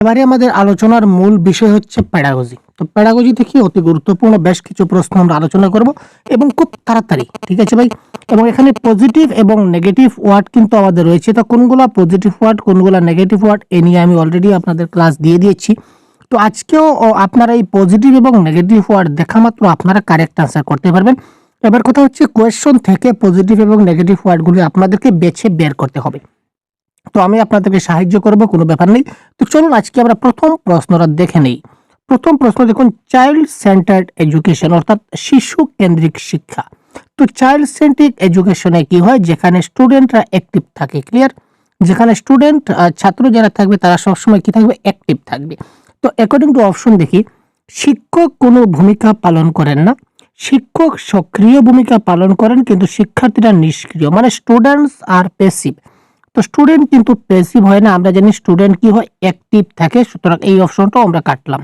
এবারে আমাদের আলোচনার মূল বিষয় হচ্ছে প্যাডাগজি। তো প্যাডাগজি থেকে অতি গুরুত্বপূর্ণ বেশ কিছু প্রশ্ন আমরা আলোচনা করব এবং খুব তাড়াতাড়ি, ঠিক আছে ভাই? এবং এখানে পজিটিভ এবং নেগেটিভ ওয়ার্ড কিন্তু আমাদের রয়েছে। তো কোনগুলা পজিটিভ ওয়ার্ড, কোনগুলা নেগেটিভ ওয়ার্ড, এ নিয়ে আমি অলরেডি আপনাদের ক্লাস দিয়ে দিয়েছি। তো আজকেও আপনারা এই পজিটিভ এবং নেগেটিভ ওয়ার্ড দেখা মাত্র আপনারা কারেক্ট আনসার করতে পারবেন। এবার কথা হচ্ছে কোয়েশ্চন থেকে পজিটিভ এবং নেগেটিভ ওয়ার্ডগুলি আপনাদেরকে বেছে বের করতে হবে। তো আমি আপনাদেরকে সাহায্য করব, কোনো ব্যাপার নেই। তো চলুন আজকে আমরা প্রথম প্রশ্নটা দেখে নেই। প্রথম প্রশ্ন দেখুন, চাইল্ড সেন্টার্ড এডুকেশন অর্থাৎ শিশু কেন্দ্রিক শিক্ষা। তো চাইল্ড সেন্ট্রিক এডুকেশনে কি হয়, যেখানে স্টুডেন্টরা অ্যাক্টিভ থাকে, ক্লিয়ার? যেখানে স্টুডেন্ট ছাত্র যারা থাকবে তারা সবসময় কি থাকবে, অ্যাক্টিভ থাকবে। তো অ্যাকর্ডিং টু অপশন দেখি, শিক্ষক কোনো ভূমিকা পালন করেন না, শিক্ষক সক্রিয় ভূমিকা পালন করেন কিন্তু শিক্ষার্থীরা নিষ্ক্রিয়, মানে স্টুডেন্টস আর প্যাসিভ। তো স্টুডেন্ট কিন্তু প্যাসিভ হয় না, আমরা জানি স্টুডেন্ট কি হয়, অ্যাক্টিভ থাকে। সুতরাং এই অপশনটাও আমরা কাটলাম,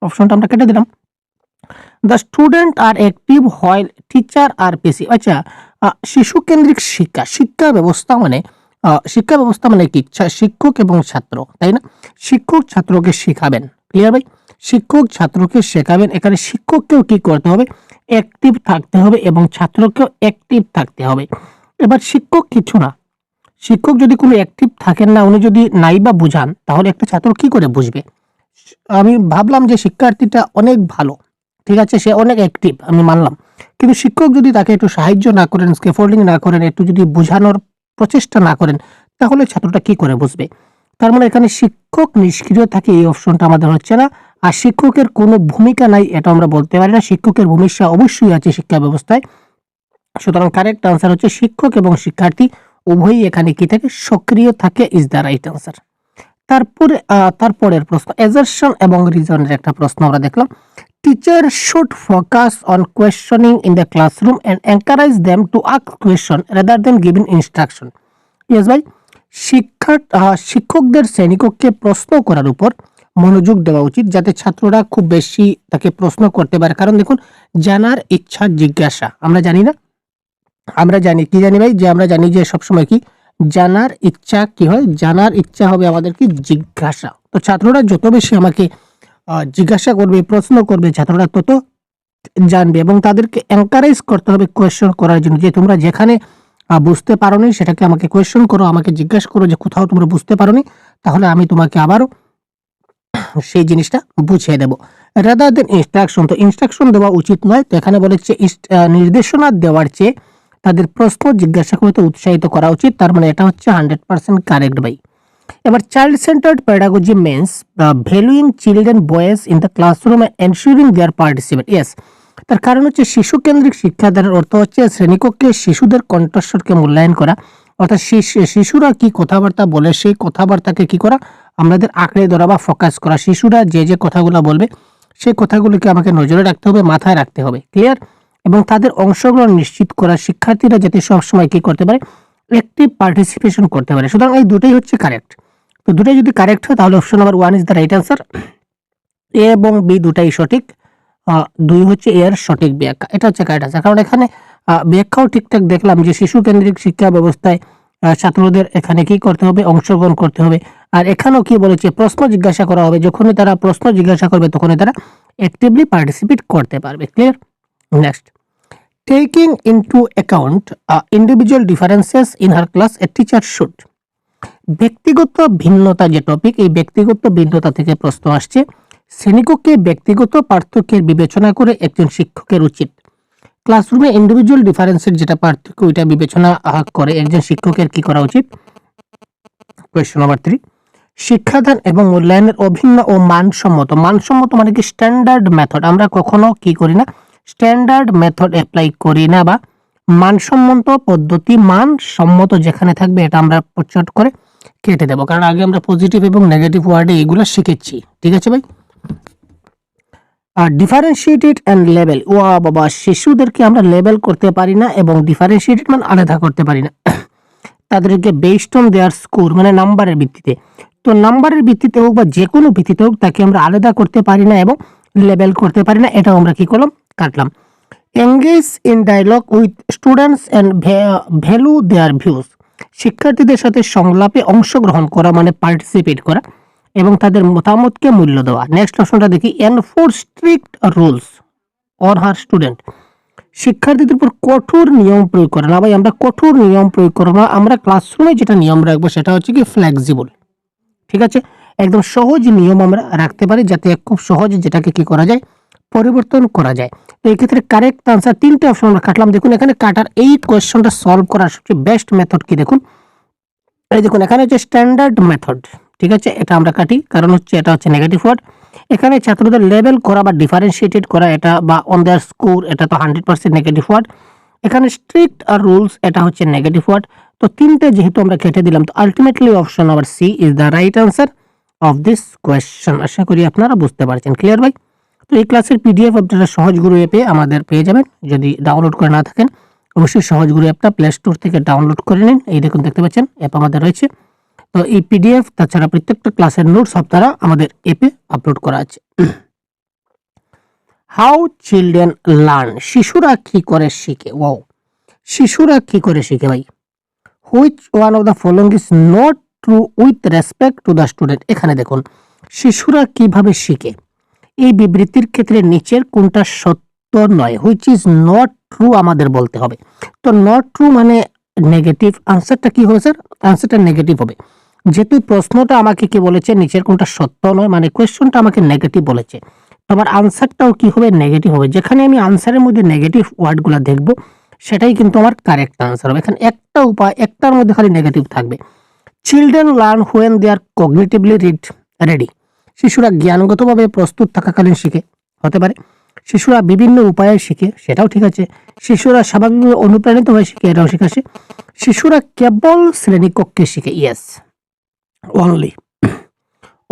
অপশনটা আমরা কেটে দিলাম। দ্য স্টুডেন্ট আর অ্যাক্টিভ হয়, টিচার আর প্যাসিভ। আচ্ছা, শিশু কেন্দ্রিক শিক্ষা, শিক্ষা ব্যবস্থা মানে শিক্ষা ব্যবস্থা মানে কি, শিক্ষক এবং ছাত্র, তাই না? শিক্ষক ছাত্রকে শেখাবেন, ক্লিয়ার ভাই? শিক্ষক ছাত্রকে শেখাবেন। এখানে শিক্ষককেও কি করতে হবে, অ্যাক্টিভ থাকতে হবে এবং ছাত্রকেও অ্যাক্টিভ থাকতে হবে। এবার শিক্ষক কিছু না, শিক্ষক যদি কোনো অ্যাক্টিভ থাকেন না, উনি যদি নাই বা বুঝান, তাহলে একটা ছাত্র কি করে বুঝবে? আমি ভাবলাম যে শিক্ষার্থীটা অনেক ভালো, ঠিক আছে, সে অনেক অ্যাক্টিভ, আমি মানলাম। কিন্তু শিক্ষক যদি তাকে একটু সাহায্য না করেন, স্ক্যাফোল্ডিং না করেন, একটু যদি বোঝানোর প্রচেষ্টা না করেন, তাহলে ছাত্রটা কি করে বুঝবে? তার মানে এখানে শিক্ষক নিষ্ক্রিয় থাকে, এই অপশনটা আমাদের হচ্ছে না। আর শিক্ষকের কোনো ভূমিকা নাই এটা আমরা বলতে পারি না, শিক্ষকের ভূমিকা অবশ্যই আছে শিক্ষা ব্যবস্থায়। সুতরাং কারেক্ট আনসার হচ্ছে শিক্ষক এবং শিক্ষার্থী উভয়ই এখানে কি থাকে, সক্রিয় থাকে, ইজ দ্য রাইট আনসার। তারপরে তারপরের প্রশ্ন, অ্যাজারশন এবং রিজনের একটা প্রশ্ন আমরা দেখলাম। Teacher should focus on questioning in the classroom and encourage them to ask question rather than giving instruction. Yes ভাই, শিক্ষকদের শ্রেণীকক্ষে প্রশ্ন করার উপর মনোযোগ দেওয়া উচিত, যাতে ছাত্ররা খুব বেশি তাকে প্রশ্ন করতে পারে। কারণ দেখুন, জানার ইচ্ছা জিজ্ঞাসা, আমরা জানি না, আমরা জানি কি জানি ভাই, যে আমরা জানি যে সবসময় কি জানার ইচ্ছা কি হয়, জানার ইচ্ছা হবে আমাদের কি, জিজ্ঞাসা। তো ছাত্ররা যত বেশি আমাকে জিজ্ঞাসা করবে, প্রশ্ন করবে, ছাত্ররা তত জানবে এবং তাদেরকে এনকারেজ করতে হবে কোয়েশ্চন করার জন্য, যে তোমরা যেখানে বুঝতে পারোনি সেটাকে আমাকে কোয়েশ্চন করো, আমাকে জিজ্ঞাসা করো যে কোথাও তোমরা বুঝতে পারোনি, তাহলে আমি তোমাকে আবারও সেই জিনিসটা বুঝিয়ে দেব। রাদার দেন ইনস্ট্রাকশন, তো ইনস্ট্রাকশন দেওয়া উচিত নয়। তো এখানে বলেছে নির্দেশনা দেওয়ার চেয়ে তাদের প্রশ্ন জিজ্ঞাসা করতে উৎসাহিত করা উচিত। তার মানে এটা হচ্ছে 100% কারেক্ট ভাই। এবার child centred pedagogy means valuing children boys in the classroom and ensuring their participate. Yes, তার কারণ হচ্ছে শিশু কেন্দ্রিক শিক্ষাদানের অর্থ হচ্ছে শ্রেণীকক্ষে শিশুদের কণ্ঠস্বরকে মূল্যায়ন করা, অর্থাৎ শিশুরা কি কথাবার্তা বলে সেই কথাবার্তাকে কি করা, আমাদের আঁকড়ে ধরা বা ফোকাস করা। শিশুরা যে যে কথাগুলো বলবে সেই কথাগুলোকে আমাকে নজরে রাখতে হবে, মাথায় রাখতে হবে, ক্লিয়ার? এবং তাদের অংশগ্রহণ নিশ্চিত করা, শিক্ষার্থীরা যাতে সবসময় কি করতে পারে, অ্যাক্টিভ পার্টিসিপেশন করতে পারে। সুতরাং এই দুটোই হচ্ছে কারেক্ট। তো দুটোই যদি কারেক্ট হয় তাহলে option number 1 is the right answer. A এবং বি দুটাই সঠিক, 2 হচ্ছে এর সঠিক ব্যাখ্যা, এটা হচ্ছে কারেক্ট আনসার। কারণ এখানে ব্যাখ্যাও ঠিকঠাক দেখলাম যে শিশু কেন্দ্রিক শিক্ষা ব্যবস্থায় ছাত্রদের এখানে কি করতে হবে, অংশগ্রহণ করতে হবে। আর এখানেও কি বলেছে, প্রশ্ন জিজ্ঞাসা করা হবে, যখনই তারা প্রশ্ন জিজ্ঞাসা করবে তখনই তারা অ্যাক্টিভলি পার্টিসিপেট করতে পারবে, clear? Next, taking into account individual differences in her class a teacher should. ব্যক্তিগত ভিন্নতা যে টপিক, এই ব্যক্তিগত ভিন্নতা থেকে প্রশ্ন আসছে। শ্রেণীকক্ষে ব্যক্তিগত পার্থক্যের বিবেচনা করে একজন শিক্ষকের উচিত ক্লাসরুমে ইন্ডিভিজুয়াল ডিফারেন্সের যেটা পার্থক্য ওইটা বিবেচনা করে একজন শিক্ষকের কি করা উচিত। কোয়েশ্চন নাম্বার 3, শিক্ষাদান এবং মূল্যায়নের অভিন্ন ও মানসম্মত, মানসম্মত মানে কি, স্ট্যান্ডার্ড মেথড। আমরা কখনো কি করি না, স্ট্যান্ডার্ড মেথড অ্যাপ্লাই করি না, বা মানসম্মত পদ্ধতি, মানসম্মত যেখানে থাকবে এটা আমরা চট করে কেটে দেবো, কারণ আগে আমরা পজিটিভ এবং নেগেটিভ ওয়ার্ডে এগুলো শিখেছি, ঠিক আছে ভাই? আর ডিফারেন্সিয়েটেড অ্যান্ড লেভেল, ও বাবা, শিশুদেরকে আমরা লেভেল করতে পারি না এবং ডিফারেন্সিয়েটেড মানে আলাদা করতে পারি না, তাদেরকে বেসড অন দেয়ার স্কোর মানে নাম্বারের ভিত্তিতে। তো নাম্বারের ভিত্তিতে হোক বা যে কোনো ভিত্তিতে হোক তাকে আমরা আলাদা করতে পারি না এবং লেবেল করতে পারি না, এটাও আমরা কি করলাম, কাটলাম। Engage in dialogue with students and value their views, শিক্ষার্থীদের সাথে সংলাপে অংশগ্রহণ করা মানে পার্টিসিপেট করা এবং তাদের মতামতকে মূল্য দেওয়া। নেক্সট অপশনটা দেখি, enforce strict rules on her student, শিক্ষার্থীদের উপর কঠোর নিয়ম প্রয়োগ করে না। ভাই আমরা কঠোর নিয়ম প্রয়োগ করবো না, আমরা ক্লাসরুমে যেটা নিয়ম রাখবো সেটা হচ্ছে কি ফ্লেক্সিবল, ঠিক আছে, একদম সহজ নিয়ম আমরা রাখতে পারি যাতে খুব সহজে যেটাকে কি করা যায়, পরিবর্তন করা যায়। তো এই ক্ষেত্রে কারেক্ট আনসার তিনটে অপশন আমরা কাটলাম। দেখুন এখানে কাটার এই কোয়েশ্চনটা সলভ করার সবচেয়ে বেস্ট মেথড কি দেখুন, এই দেখুন এখানে হচ্ছে স্ট্যান্ডার্ড মেথড, ঠিক আছে, এটা আমরা কাটি কারণ হচ্ছে এটা হচ্ছে নেগেটিভ ওয়ার্ড। এখানে ছাত্রদের লেভেল করা বা ডিফারেন্সিয়েটেড করা এটা বা অন দেয়ার স্কোর এটা তো 100% নেগেটিভ ওয়ার্ড। এখানে স্ট্রিক্ট আর রুলস এটা হচ্ছে নেগেটিভ ওয়ার্ড। তো তিনটে যেহেতু আমরা কেটে দিলাম, তো ultimately option number C is the right answer of this question. আশা করি আপনারা বুঝতে পারছেন। ক্লিয়ার ভাই? তো এই ক্লাসের পিডিএফ আপনারা সহজ গুরু অ্যাপে আমাদের পেয়ে যাবেন। যদি ডাউনলোড করে না থাকেন অবশ্যই সহজ গুরু অ্যাপটা প্লে স্টোর থেকে ডাউনলোড করে নিন। এই দেখুন দেখতে পাচ্ছেন অ্যাপ আমাদের রয়েছে। তো এই পিডিএফ তাছাড়া প্রত্যেকটা ক্লাসের নোটস আপনারা আমাদের অ্যাপে আপলোড করা আছে। হাউ চিলড্রেন লার্ন, শিশুরা কি করে শিখে? ওয়াও, শিশুরা কি করে শিখে ভাই? Which one of the following is not true with respect to the student. এখানে দেখুন শিশুরা কিভাবে শিখে, এই বিবৃতির ক্ষেত্রে নিচের কোনটা সত্য নয়, হুইচ ইজ নট ট্রু আমাদের বলতে হবে। তো নট ট্রু মানে নেগেটিভ, আনসারটা কি হবে স্যার? আনসারটা নেগেটিভ হবে। যেহেতু প্রশ্নটা আমাকে কি বলেছে নিচের কোনটা সত্য নয়, মানে কোয়েশ্চনটা আমাকে নেগেটিভ বলেছে, তোমার আনসারটাও কি হবে? নেগেটিভ হবে। যেখানে আমি আনসারের মধ্যে নেগেটিভ ওয়ার্ডগুলো দেখব সেটাই কিন্তু আমার কারেক্ট আনসার হবে। এখানে একটা উপায়, একটার মধ্যে খালি নেগেটিভ থাকবে। Children learn when they are cognitively ready, শিশুরা জ্ঞানগতভাবে প্রস্তুত থাকাকালীন শিখে, হতে পারে। শিশুরা বিভিন্ন উপায়ে শিখে, সেটাও ঠিক আছে। শিশুরা স্বাভাবিকভাবে অনুপ্রাণিত হয়ে শিখে, এটাও ঠিক আছে। শিশুরা কেবল শ্রেণীকক্ষে শিখে, ইয়েস। অনলি,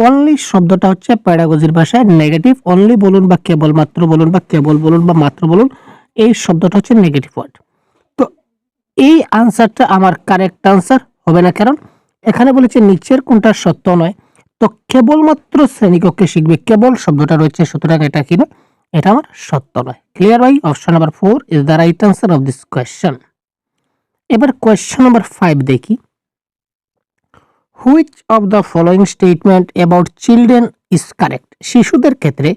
অনলি শব্দটা হচ্ছে প্যাডাগজির ভাষায় নেগেটিভ। অনলি বলুন বা কেবলমাত্র বলুন বা কেবল বলুন বা মাত্র বলুন, এই শব্দটা হচ্ছে নেগেটিভ ওয়ার্ড। তো এই আনসারটা আমার কারেক্ট আনসার হবে না, কারণ এখানে বলেছে নিচের কোনটা সত্য নয়। তো কেবলমাত্র শ্রেণীকক্ষে শিখবে, কেবল শব্দটা রয়েছে, সুতরাং এটা কি না, এটা আমার সত্য নয়। ক্লিয়ার ভাই? Option number 4 is the right answer of this question. এবার কোয়েশ্চন নাম্বার 5 দেখি, which of the following statement about children is correct, শিশুদের ক্ষেত্রে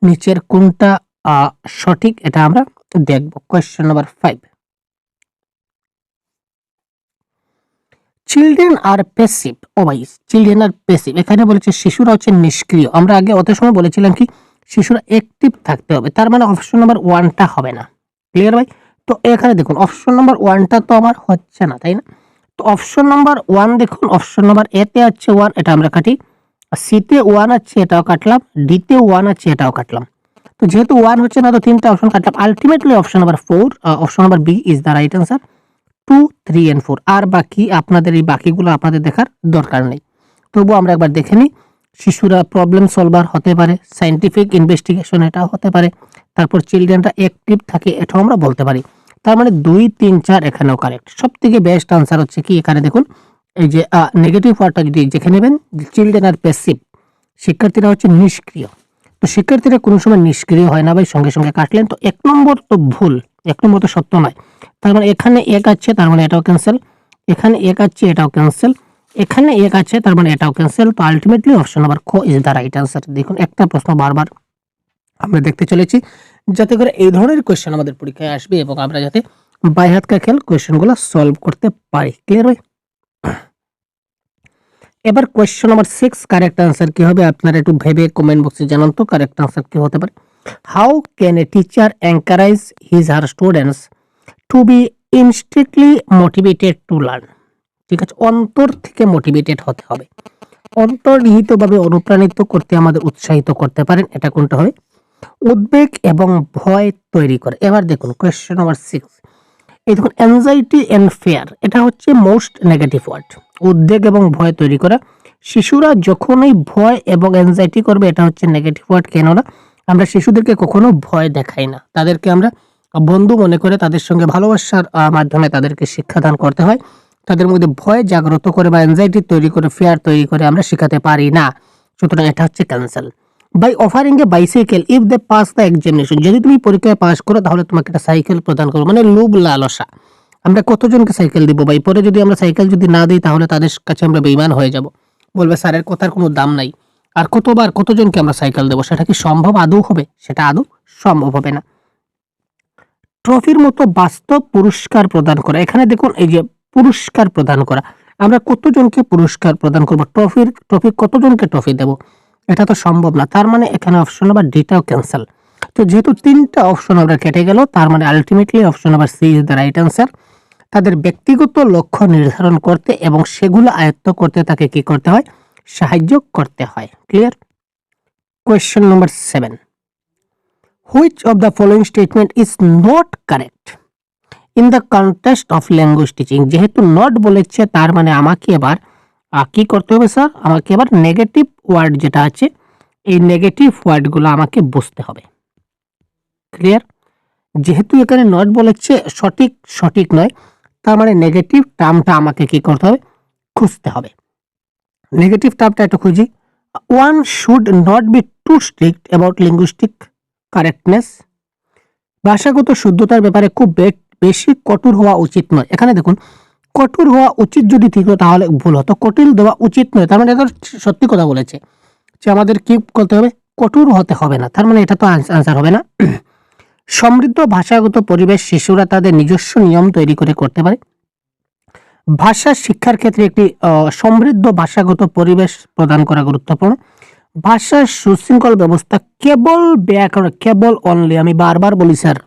নিচের কোনটা সঠিক, এটা আমরা দেখব। Question number 5, children are passive. ও ভাই, চিলড্রেন আর প্যাসিভ, এখানে বলেছে শিশুরা হচ্ছে নিষ্ক্রিয়। আমরা আগে অত সময় বলেছিলাম কি শিশুরা অ্যাক্টিভ থাকতে হবে, তার মানে অপশন নাম্বার 1টা হবে না। ক্লিয়ার ভাই? তো এখানে দেখুন অপশন নাম্বার 1টা তো আমার হচ্ছে না, তাই না? তো অপশন নাম্বার 1 দেখুন, অপশন নাম্বার এ তে আছে 1, এটা আমরা কাটি। সি তে 1 আছে, এটাও কাটলাম। ডি তে 1 আছে, এটাও কাটলাম। তো যেহেতু 1 হচ্ছে না, তো তিনটা অপশন কাটলাম। Ultimately option number 4, option number B is the right answer. 2, 3 and 4। আর বাকি আপনাদের এই বাকিগুলো আপনাদের দেখার দরকার নেই। তবুও আমরা একবার দেখে নিই। শিশুরা প্রবলেম সলভার হতে পারে, সায়েন্টিফিক ইনভেস্টিগেশন এটাও হতে পারে, তারপর চিলড্রেনরা অ্যাক্টিভ থাকে, এটাও আমরা বলতে পারি। তার মানে 2, 3, 4 এখানেও কারেক্ট। সব থেকে বেস্ট আনসার হচ্ছে কি, এখানে দেখুন এই যে নেগেটিভ ওয়ার্ডটা যদি দেখে নেবেন, চিলড্রেন আর প্যাসিভ, শিক্ষার্থীরা হচ্ছে নিষ্ক্রিয়। তো শিক্ষার্থীরা কোনো সময় নিষ্ক্রিয় হয় না ভাই, সঙ্গে সঙ্গে কাটলেন। তো 1 নম্বর তো ভুল, 1 নম্বর তো সত্য নয়। তার মানে এখানে 1 আছে, তার মানে এটাও ক্যান্সেল। এখানে 1 আছে, এটাও ক্যান্সেল। এখানে 1 আছে, তার মানে এটাও ক্যান্সেল। তো আলটিমেটলি অপশন নাম্বার খ ইজ দ্য রাইট আনসার। দেখুন একটা প্রশ্ন বারবার আমরা দেখতে চলেছি, যাতে করে এই ধরনের কোয়েশ্চেন আমাদের পরীক্ষায় আসবে এবং আমরা যাতে বাই হাত কা খেল কোয়েশ্চেনগুলো সলভ করতে পারি। ক্লিয়ার ভাই? এবার কোয়েশ্চন নাম্বার 6, কারেক্ট আনসার কি হবে আপনারা একটু ভেবে কমেন্ট বক্সে জানান তো কারেক্ট আনসার কি হতে পারে। How can a teacher encourage his her students to be instantly motivated to learn? ঠিক আছে, অন্তর থেকে মোটিভেটেড হতে হবে, অন্তর্নিহিতভাবে অনুপ্রাণিত করতে আমাদের উৎসাহিত করতে পারেন, এটা কোনটা হবে? উদ্বেগ এবং ভয় তৈরি করে। এবার দেখুন কোয়েশ্চন নাম্বার 6, এই দেখুন অ্যাংজাইটি এন্ড ফিয়ার, এটা হচ্ছে মোস্ট নেগেটিভ ওয়ার্ড। উদ্বেগ এবং ভয় তৈরি করা, শিশুরা যখনই ভয় এবং অ্যাংজাইটি করবে এটা হচ্ছে নেগেটিভ ওয়ার্ড। কেননা আমরা শিশুদেরকে কখনো ভয় দেখাই না, তাদেরকে আমরা বন্ধু মনে করে তাদের সঙ্গে ভালোবাসার মাধ্যমে তাদেরকে শিক্ষাদান করতে হয়। তাদের মধ্যে ভয় জাগ্রত করে বা অ্যাংজাইটি তৈরি করে, ফিয়ার তৈরি করে আমরা শেখাতে পারি না। সুতরাং এটা হচ্ছে cancel. By offering a bicycle if they pass the examination, যদি তুমি পরীক্ষায় পাস করো তাহলে তোমাকে একটা সাইকেল প্রদান করবো, মানে লোভ লালসা। আমরা কতজনকে সাইকেল দিব ভাই? পরে যদি আমরা সাইকেল যদি না দিই তাহলে তাদের কাছে আমরা বেঈমান হয়ে যাব, বলবে স্যারের কথার কোনো দাম নাই। আর কতবার কতজনকে আমরা সাইকেল দেবো, সেটা কি সম্ভব আদৌ হবে? সেটা আদৌ সম্ভব হবে না। ট্রফির মতো বাস্তব পুরস্কার প্রদান করা, এখানে দেখুন এই যে পুরস্কার প্রদান করা, আমরা কতজনকে পুরস্কার প্রদান করব, ট্রফি কতজনকে ট্রফি দেব, এটা তো সম্ভব না। তার মানে এখানে অপশন নাম্বার ডিটাও ক্যান্সেল। তো যেহেতু তিনটা অপশন আমরা কেটে গেল, তার মানে ultimately option number C is the right answer. তাদের ব্যক্তিগত লক্ষ্য নির্ধারণ করতে এবং সেগুলো আয়ত্ত করতে তাকে কি করতে হয়, সাহায্য করতে হয়। Clear? Question number 7, which of the following statement is not correct in the context of language teaching. যেহেতু নট বলেছে, তার মানে আমাকে এবার কি করতে হবে স্যার, আমাকে এবার নেগেটিভ ওয়ার্ড যেটা আছে, এই নেগেটিভ ওয়ার্ডগুলো আমাকে বুঝতে হবে। ক্লিয়ার? যেহেতু এখানে নট বলেছে, সঠিক নয়, তার মানে নেগেটিভ টার্মটা আমাকে কি করতে হবে, খুঁজতে হবে। নেগেটিভ টার্মটা একটু খুঁজি। One should not be too strict about linguistic correctness. ভাষাগত শুদ্ধতার ব্যাপারে খুব বেশি কঠোর হওয়া উচিত নয়। এখানে দেখুন, কঠোর হওয়া উচিত যদি ঠিক হতো তাহলে ভুল হতো, কঠিন দেওয়া উচিত নয়, তার মানে এটা সত্যি কথা বলেছে যে আমাদের কি করতে হবে, কঠোর হতে হবে না, তার মানে এটা তো আনসার হবে না। সমৃদ্ধ ভাষাগত পরিবেশ শিশুরা তাদের নিজস্ব নিয়ম তৈরি করে করতে পারে। ভাষা শিক্ষার ক্ষেত্রে একটি সমৃদ্ধ ভাষাগত পরিবেশ প্রদান করা গুরুত্বপূর্ণ। ভাষার সুশৃঙ্খল ব্যবস্থা কেবল ব্যাকরণ, কেবল অনলি, আমি বারবার বলি স্যার,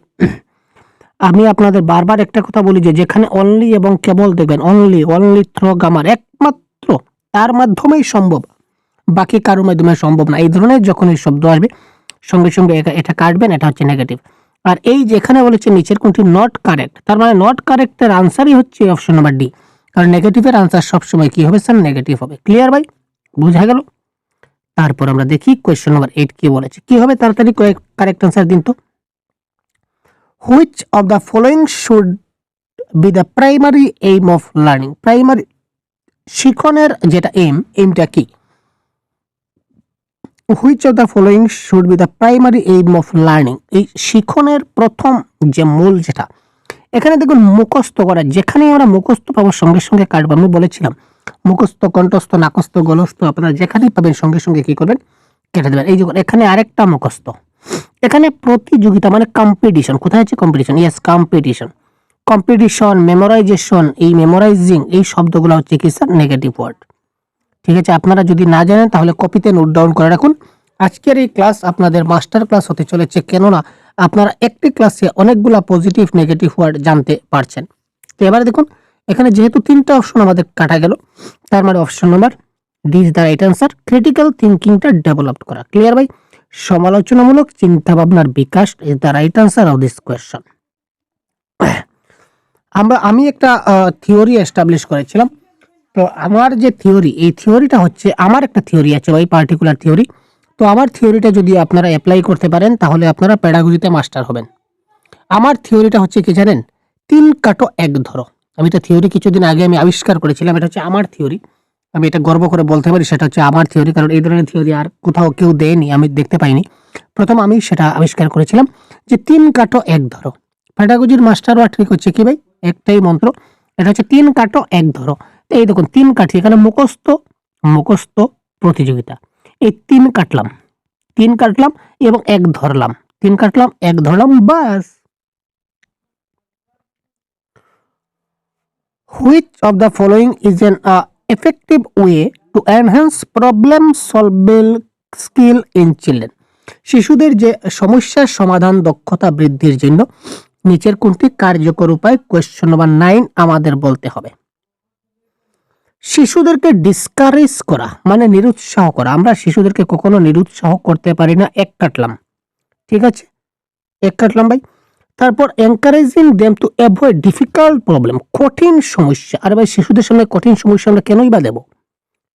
আমি আপনাদের বারবার একটা কথা বলি যে যেখানে অনলি এবং কেবল দেখবেন, অনলি থ্রো গ্রামার একমাত্র তার মাধ্যমেই সম্ভব, বাকি কারোর মাধ্যমে সম্ভব না। এই ধরনের যখন এই শব্দ আসবে সঙ্গে সঙ্গে এটা কাটবেন, এটা হচ্ছে নেগেটিভ। আর এই যেখানে বলেছে নিচের কোনটি নট কারেক্ট, তার মানে নট কারেক্টের আনসারই হচ্ছে অপশন নাম্বার ডি, কারণ নেগেটিভের আনসার সবসময় কি হবে স্যার, নেগেটিভ হবে। ক্লিয়ার ভাই? বোঝা গেল? তারপর আমরা দেখি কোয়েশ্চেন নাম্বার 8 কি বলেছে, কি হবে তাড়াতাড়ি কারেক্ট আনসার দিন তো। Which of the following should be the primary aim of learning. Primary শিখনের যেটা এইমটা কি, which of the following should be the primary aim of learning, এই শিখনের প্রথম যে মূল যেটা, এখানে দেখুন মুখস্থ করা, যেখানে আমরা মুখস্থ পাবো সঙ্গে সঙ্গে কাটবো। আমি বলেছিলাম মুখস্থ, কণ্ঠস্থ, নাকস্থ, গলস্থ, আপনারা যেখানেই পাবেন সঙ্গে সঙ্গে কি করবেন, কেটে দেবেন। এই যে এখানে আরেকটা মুখস্থ, এখানে প্রতিযোগিতা মানে কম্পিটিশন, কোথায় আছে কম্পিটিশন, ইয়েস কম্পিটিশন, মেমোরাইজেশন, এই মেমোরাইজিং, এই শব্দগুলো হচ্ছে কি স্যার, নেগেটিভ ওয়ার্ড। ঠিক আছে, আপনারা যদি না জানেন তাহলে কপিতে নোট ডাউন করে রাখুন। আজকের এই ক্লাস আপনাদের মাস্টার ক্লাস হতে চলেছে, কেননা আপনারা একটি ক্লাসে অনেকগুলা পজিটিভ নেগেটিভ ওয়ার্ড জানতে পারছেন। তো এবারে দেখুন, এখানে যেহেতু তিনটা অপশন আমাদের কাটা গেল, তার মানে option number D is the right answer. Critical থিঙ্কিংটা ডেভেলপ করা। ক্লিয়ার ভাই? সমালোচনামূলক চিন্তা ভাবনার বিকাশ is the right answer of this question. আমি একটা থিওরি এস্টাবলিশ করেছিলাম। তো আমার যে থিওরি, এই থিওরিটা হচ্ছে, আমার একটা থিওরি আছে ওই পার্টিকুলার থিওরি। তো আমার থিওরিটা যদি আপনারা অ্যাপ্লাই করতে পারেন তাহলে আপনারা প্যাডাগজিতে মাস্টার হবেন। আমার থিওরিটা হচ্ছে কি জানেন, 3 কাটো 1 ধরো। আমি এটা থিওরি কিছুদিন আগে আমি আবিষ্কার করেছিলাম, এটা হচ্ছে আমার থিওরি। আমি এটা গর্ব করে বলতে পারি সেটা হচ্ছে আমার থিওরি, কারণ এই ধরনের থিওরি আর কোথাও কেউ দেয়নি, আমি দেখতে পাইনি। প্রথম আমি সেটা আবিষ্কার করেছিলাম যে 3 কাটো 1 ধরো। প্যাডাগজির মাস্টার ওয়ার্ড ঠিক হচ্ছে কি ভাই, একটাই মন্ত্র, এটা হচ্ছে 3 কাটো 1 ধরো। এই দেখুন 3 কাঠি, এখানে মুখস্থ প্রতিযোগিতা, এই 3 কাটলাম এবং 1 ধরলাম, 3 কাটলাম 1 ধরলাম, বাস। Which of the following is an effective way to enhance problem solving skill in children. শিশুদের যে সমস্যার সমাধান দক্ষতা বৃদ্ধির জন্য নিচের কোনটি কার্যকর উপায়, কোয়েশ্চন নাম্বার 9 আমাদের বলতে হবে। শিশুদেরকে ডিসকারেজ করা মানে নিরুৎসাহ করা, আমরা শিশুদেরকে কখনো নিরুৎসাহ করতে পারি না। 1 কাটলাম, ঠিক আছে, 1 কাটলাম ভাই। তারপর encouraging them to avoid difficult problem, কঠিন সমস্যা। আর ভাই শিশুদের সামনে কঠিন সমস্যা আমরা কেনই বা দেব,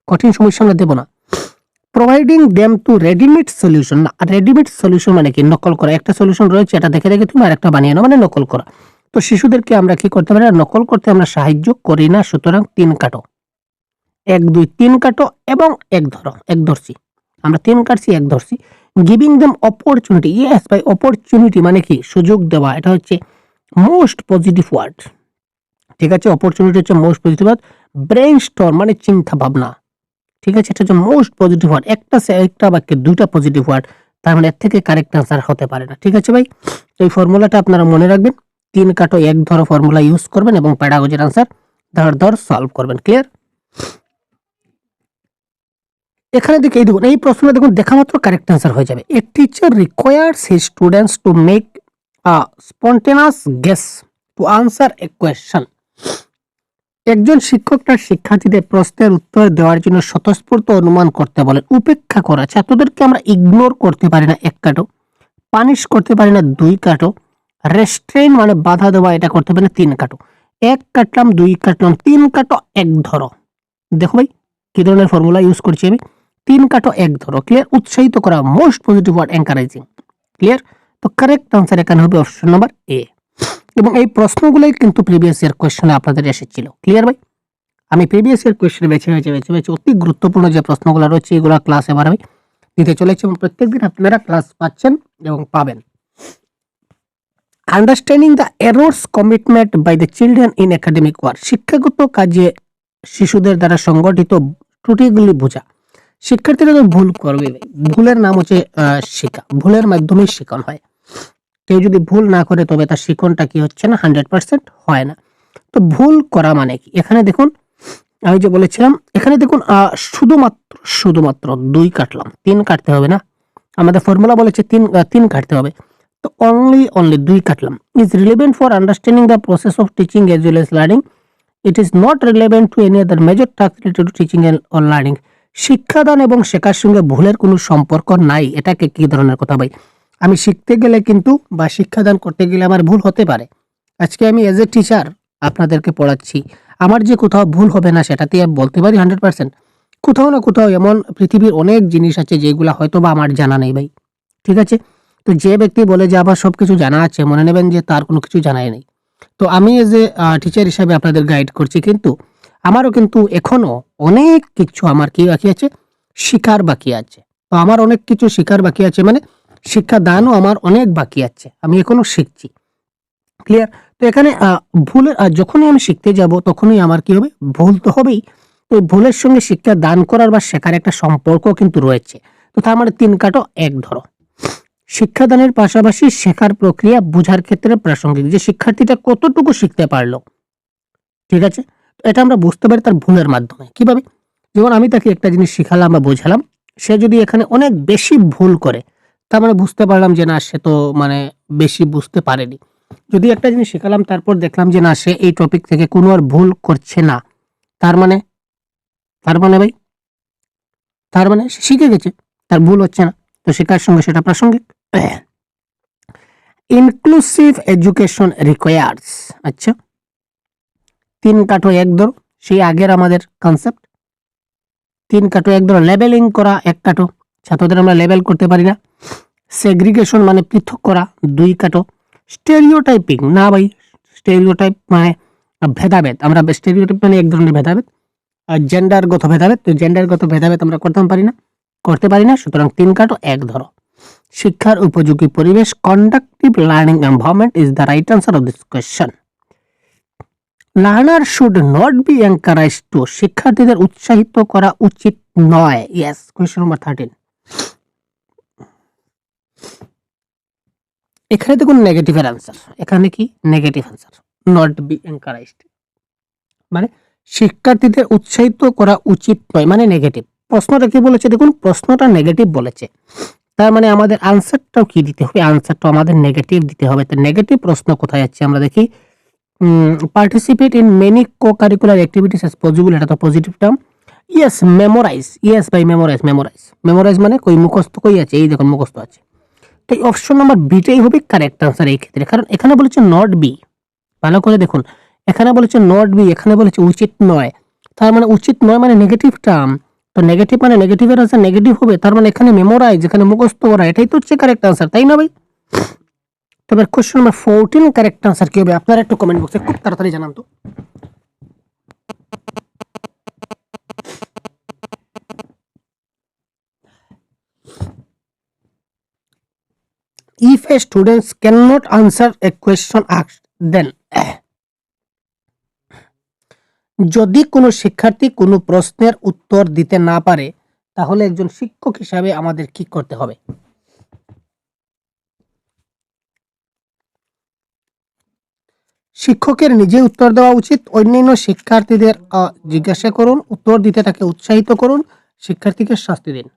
কঠিন সমস্যা আমরা দেব না। Providing them to readymade solution, না রেডিমেড সলিউশন মানে কি, নকল করা। একটা সলিউশন রয়েছে, এটা দেখে দেখে তুমি আরেকটা বানিয়ে নাও, মানে নকল করা। তো শিশুদেরকে আমরা কি করতে পারি, নকল করতে আমরা সাহায্য করি না। সুতরাং 3 কাটো, 1 2 3 কাটো এবং 1 ধরো, 1 ধরছি আমরা, 3 কাটছি 1 ধরছি। গিভিং দেম অপরচুনিটি, ইয়েস ভাই, অপরচুনিটি মানে কি, সুযোগ দেওয়া, এটা হচ্ছে মোস্ট পজিটিভ ওয়ার্ড। ঠিক আছে, অপরচুনিটি হচ্ছে মোস্ট পজিটিভ ওয়ার্ড। ব্রেইনস্টর্ম মানে চিন্তা ভাবনা, ঠিক আছে, এটা হচ্ছে মোস্ট পজিটিভ ওয়ার্ড। একটা বাক্যে দুইটা পজিটিভ ওয়ার্ড, তার মানে এর থেকে কারেক্ট আনসার হতে পারে না। ঠিক আছে ভাই, এই ফর্মুলাটা আপনারা মনে রাখবেন, 3 কাটো 1 ধরো ফর্মুলা ইউজ করবেন এবং প্যাডাগজির আনসার ধর সলভ করবেন। ক্লিয়ার? এখানে দেখে এই দেখুন, এই প্রশ্নটা দেখুন দেখা মাত্র কারেক্ট আনসার হয়ে যাবে। A teacher requires his students to make a spontaneous guess to answer a question. একজন শিক্ষক তার শিক্ষার্থীদের প্রশ্নের উত্তর দেওয়ার জন্য স্বতঃস্ফূর্ত অনুমান করতে বলেন। উপেক্ষা করা, ছাত্রদেরকে আমরা ইগনোর করতে পারি না 1 কাটো, পানিশ করতে পারি না 2 কাটো, রেস্ট্রেইন মানে বাধা দেওয়া, এটা করতে পারি না 3 কাটো। 1 কাটলাম, 2 কাটলাম, 3 কাটো 1 ধরো। দেখো ভাই কি ধরনের ফর্মুলা ইউজ করছি আমি, 3 কাটো 1 ধরো। ক্লিয়ার? উৎসাহিত করা, most positive word encouraging. Clear? তো কারেক্ট আনসার এখানে হবে অপশন নাম্বার এ। এবং এই প্রশ্নগুলোই কিন্তু প্রিভিয়াস ইয়ার কোয়েশ্চনে আপনাদের এসেছিল। ক্লিয়ার ভাই? আমি প্রিভিয়াস ইয়ার কোয়েশ্চনে বেছে অতি গুরুত্বপূর্ণ যে প্রশ্নগুলো রয়েছে এগুলো ক্লাস এবার আমি দিতে চলেছি এবং প্রত্যেকদিন আপনারা ক্লাস পাচ্ছেন এবং পাবেন। Understanding the errors commitment by the children in academic work. শিক্ষাগত কাজে শিশুদের দ্বারা সংগঠিত ত্রুটিগুলি বোঝা। শিক্ষার্থীরা তো ভুল করবে, ভুলের নাম হচ্ছে শেখা, ভুলের মাধ্যমে শেখানো হয়। কেউ যদি ভুল না করে তবে তার শিক্ষণটা কি হচ্ছে না, 100% হয় না। তো ভুল করা মানে কি, এখানে দেখুন আমি যে বলেছিলাম, এখানে দেখুন শুধুমাত্র 2 কাটলাম, 3 কাটতে হবে না, আমাদের ফর্মুলা বলেছে 3 কাটতে হবে। তো অনলি 2 কাটলাম। Is relevant for understanding the process of teaching as well as learning. It is not relevant to any other major task related to teaching and or learning. শিক্ষাদান এবং শেখার সঙ্গে ভুলের কোনো সম্পর্ক নাই। এটাকে কি ধরনের কথা ভাই? আমি শিখতে গেলে কিন্তু বা শিক্ষাদান করতে গেলে আমার ভুল হতে পারে। আজকে আমি এজ এ টিচার আপনাদেরকে পড়াচ্ছি, আমার যে কোথাও ভুল হবে না সেটাতে আমি বলতে পারি 100%। কোথাও না কোথাও এমন পৃথিবীর অনেক জিনিস আছে যেগুলো হয়তো বা আমার জানা নেই ভাই। ঠিক আছে? তো যে ব্যক্তি বলে যে আমার সবকিছু জানা আছে, মনে নেবেন যে তার কোনো কিছু জানাই নেই। তো আমি এজ এ টিচার হিসাবে আপনাদের গাইড করছি, কিন্তু আমারও কিন্তু এখনো অনেক কিছু আমার কি বাকি আছে, শিকার বাকি আছে। তো আমার অনেক কিছু শিকার বাকি আছে, মানে শিক্ষাদানও আমার অনেক বাকি আছে, আমি এখনো শিখছি। ক্লিয়ার? তো এখানে ভুলের যখনই আমি শিখতে যাব তখনই আমার কি হবে, ভুল তো হবেই। তো ভুলের সঙ্গে শিক্ষা দান করার বা শেখার একটা সম্পর্ক কিন্তু রয়েছে। তো তার মানে 3 কাটো 1 ধরো। শিক্ষাদানের পাশাপাশি শেখার প্রক্রিয়া বোঝার ক্ষেত্রে প্রাসঙ্গিক, যে শিক্ষার্থীটা কতটুকু শিখতে পারলো। ঠিক আছে? তো এটা আমরা বুঝতে পারি তার ভুলের মাধ্যমে। কিভাবে? যেমন আমি তাকে একটা জিনিস শিখালাম বা বোঝালাম, সে যদি এখানে অনেক বেশি ভুল করে, তার মানে বুঝতে পারলাম যে না, সে তো মানে বেশি বুঝতে পারেনি। যদি একটা জিনিস শিখালাম তারপর দেখলাম যে না, সে এই টপিক থেকে কোনো আর ভুল করছে না, তার মানে ভাই, তার মানে সে শিখে গেছে, তার ভুল হচ্ছে না। তো শেখার সঙ্গে সেটা প্রাসঙ্গিক। Inclusive education requires. আচ্ছা, 3 কাটো 1 ধরো, সেই আগের আমাদের কনসেপ্ট। 3 কাটো 1 ধরো। লেবেলিং করা 1 কাটো, ছাত্রদের আমরা লেবেল করতে পারি না। সেগ্রিগেশন মানে পৃথক করা 2 কাটো। স্টেরিওটাইপিং না ভাই, স্টেরিওটাইপ মানে ভেদাভেদ, আমরা স্টেরিওটাইপ মানে এক ধরনের ভেদাভেদ। আর জেন্ডারগত ভেদাভেদ, তো জেন্ডারগত ভেদাভেদ আমরা করতে পারি না, সুতরাং 3 কাটো 1 ধরো। শিক্ষার উপযোগী পরিবেশ, conductive learning environment is the right answer of this question. Learner should not be encourage to, শিক্ষার্থীদের উৎসাহিত করা উচিত নয়। Yes, question number 13। এখানে দেখুন নেগেটিভের আনসার, এখানে কি negative answer, not be encouraged মানে শিক্ষার্থীদের উৎসাহিত করা উচিত নয়, মানে নেগেটিভ। প্রশ্নটা কি বলেছে দেখুন, প্রশ্নটা নেগেটিভ বলেছে, তার মানে আমাদের আনসারটাও কি দিতে হবে, আনসারটা আমাদের নেগেটিভ দিতে হবে। তো নেগেটিভ প্রশ্ন কোথায় যাচ্ছে আমরা দেখি। Participate in many co curricular activities as possible, এটা তো positive term. Yes, memorise, yes ভাই, মেমোরাইজ মানে কই মুখস্থ কই আছে, এই দেখুন মুখস্থ আছে। তো অপশন নাম্বার বিটাই হবে কারেক্ট আনসার এই ক্ষেত্রে, কারণ এখানে বলেছে নট বি। ভালো করে দেখুন, এখানে বলেছে নট বি, এখানে বলেছে উচিত নয়, তার মানে উচিত নয় মানে নেগেটিভ টার্ম। তো নেগেটিভ মানে নেগেটিভের আনসার নেগেটিভ হবে, তার মানে এখানে মেমোরাইজ, এখানে মুখস্থ করা, এটাই তো হচ্ছে কারেক্ট আনসার, তাই না ভাই? তবে কোশ্চেন নাম্বার 14 কারেক্ট আনসার কি হবে, আপনারা একটু কমেন্ট বক্সে খুব তাড়াতাড়ি জানান তো। If a student cannot answer a question asked, then যদি কোনো শিক্ষার্থী কোনো প্রশ্নের উত্তর দিতে না পারে তাহলে একজন শিক্ষক হিসাবে আমাদের কি করতে হবে? শিক্ষকের নিজে উত্তর দেওয়া উচিত, অন্যান্য শিক্ষার্থীদের জিজ্ঞাসা করুন, উত্তর দিতে তাকে উৎসাহিত করুন, শিক্ষার্থীকে শাস্তি দিন।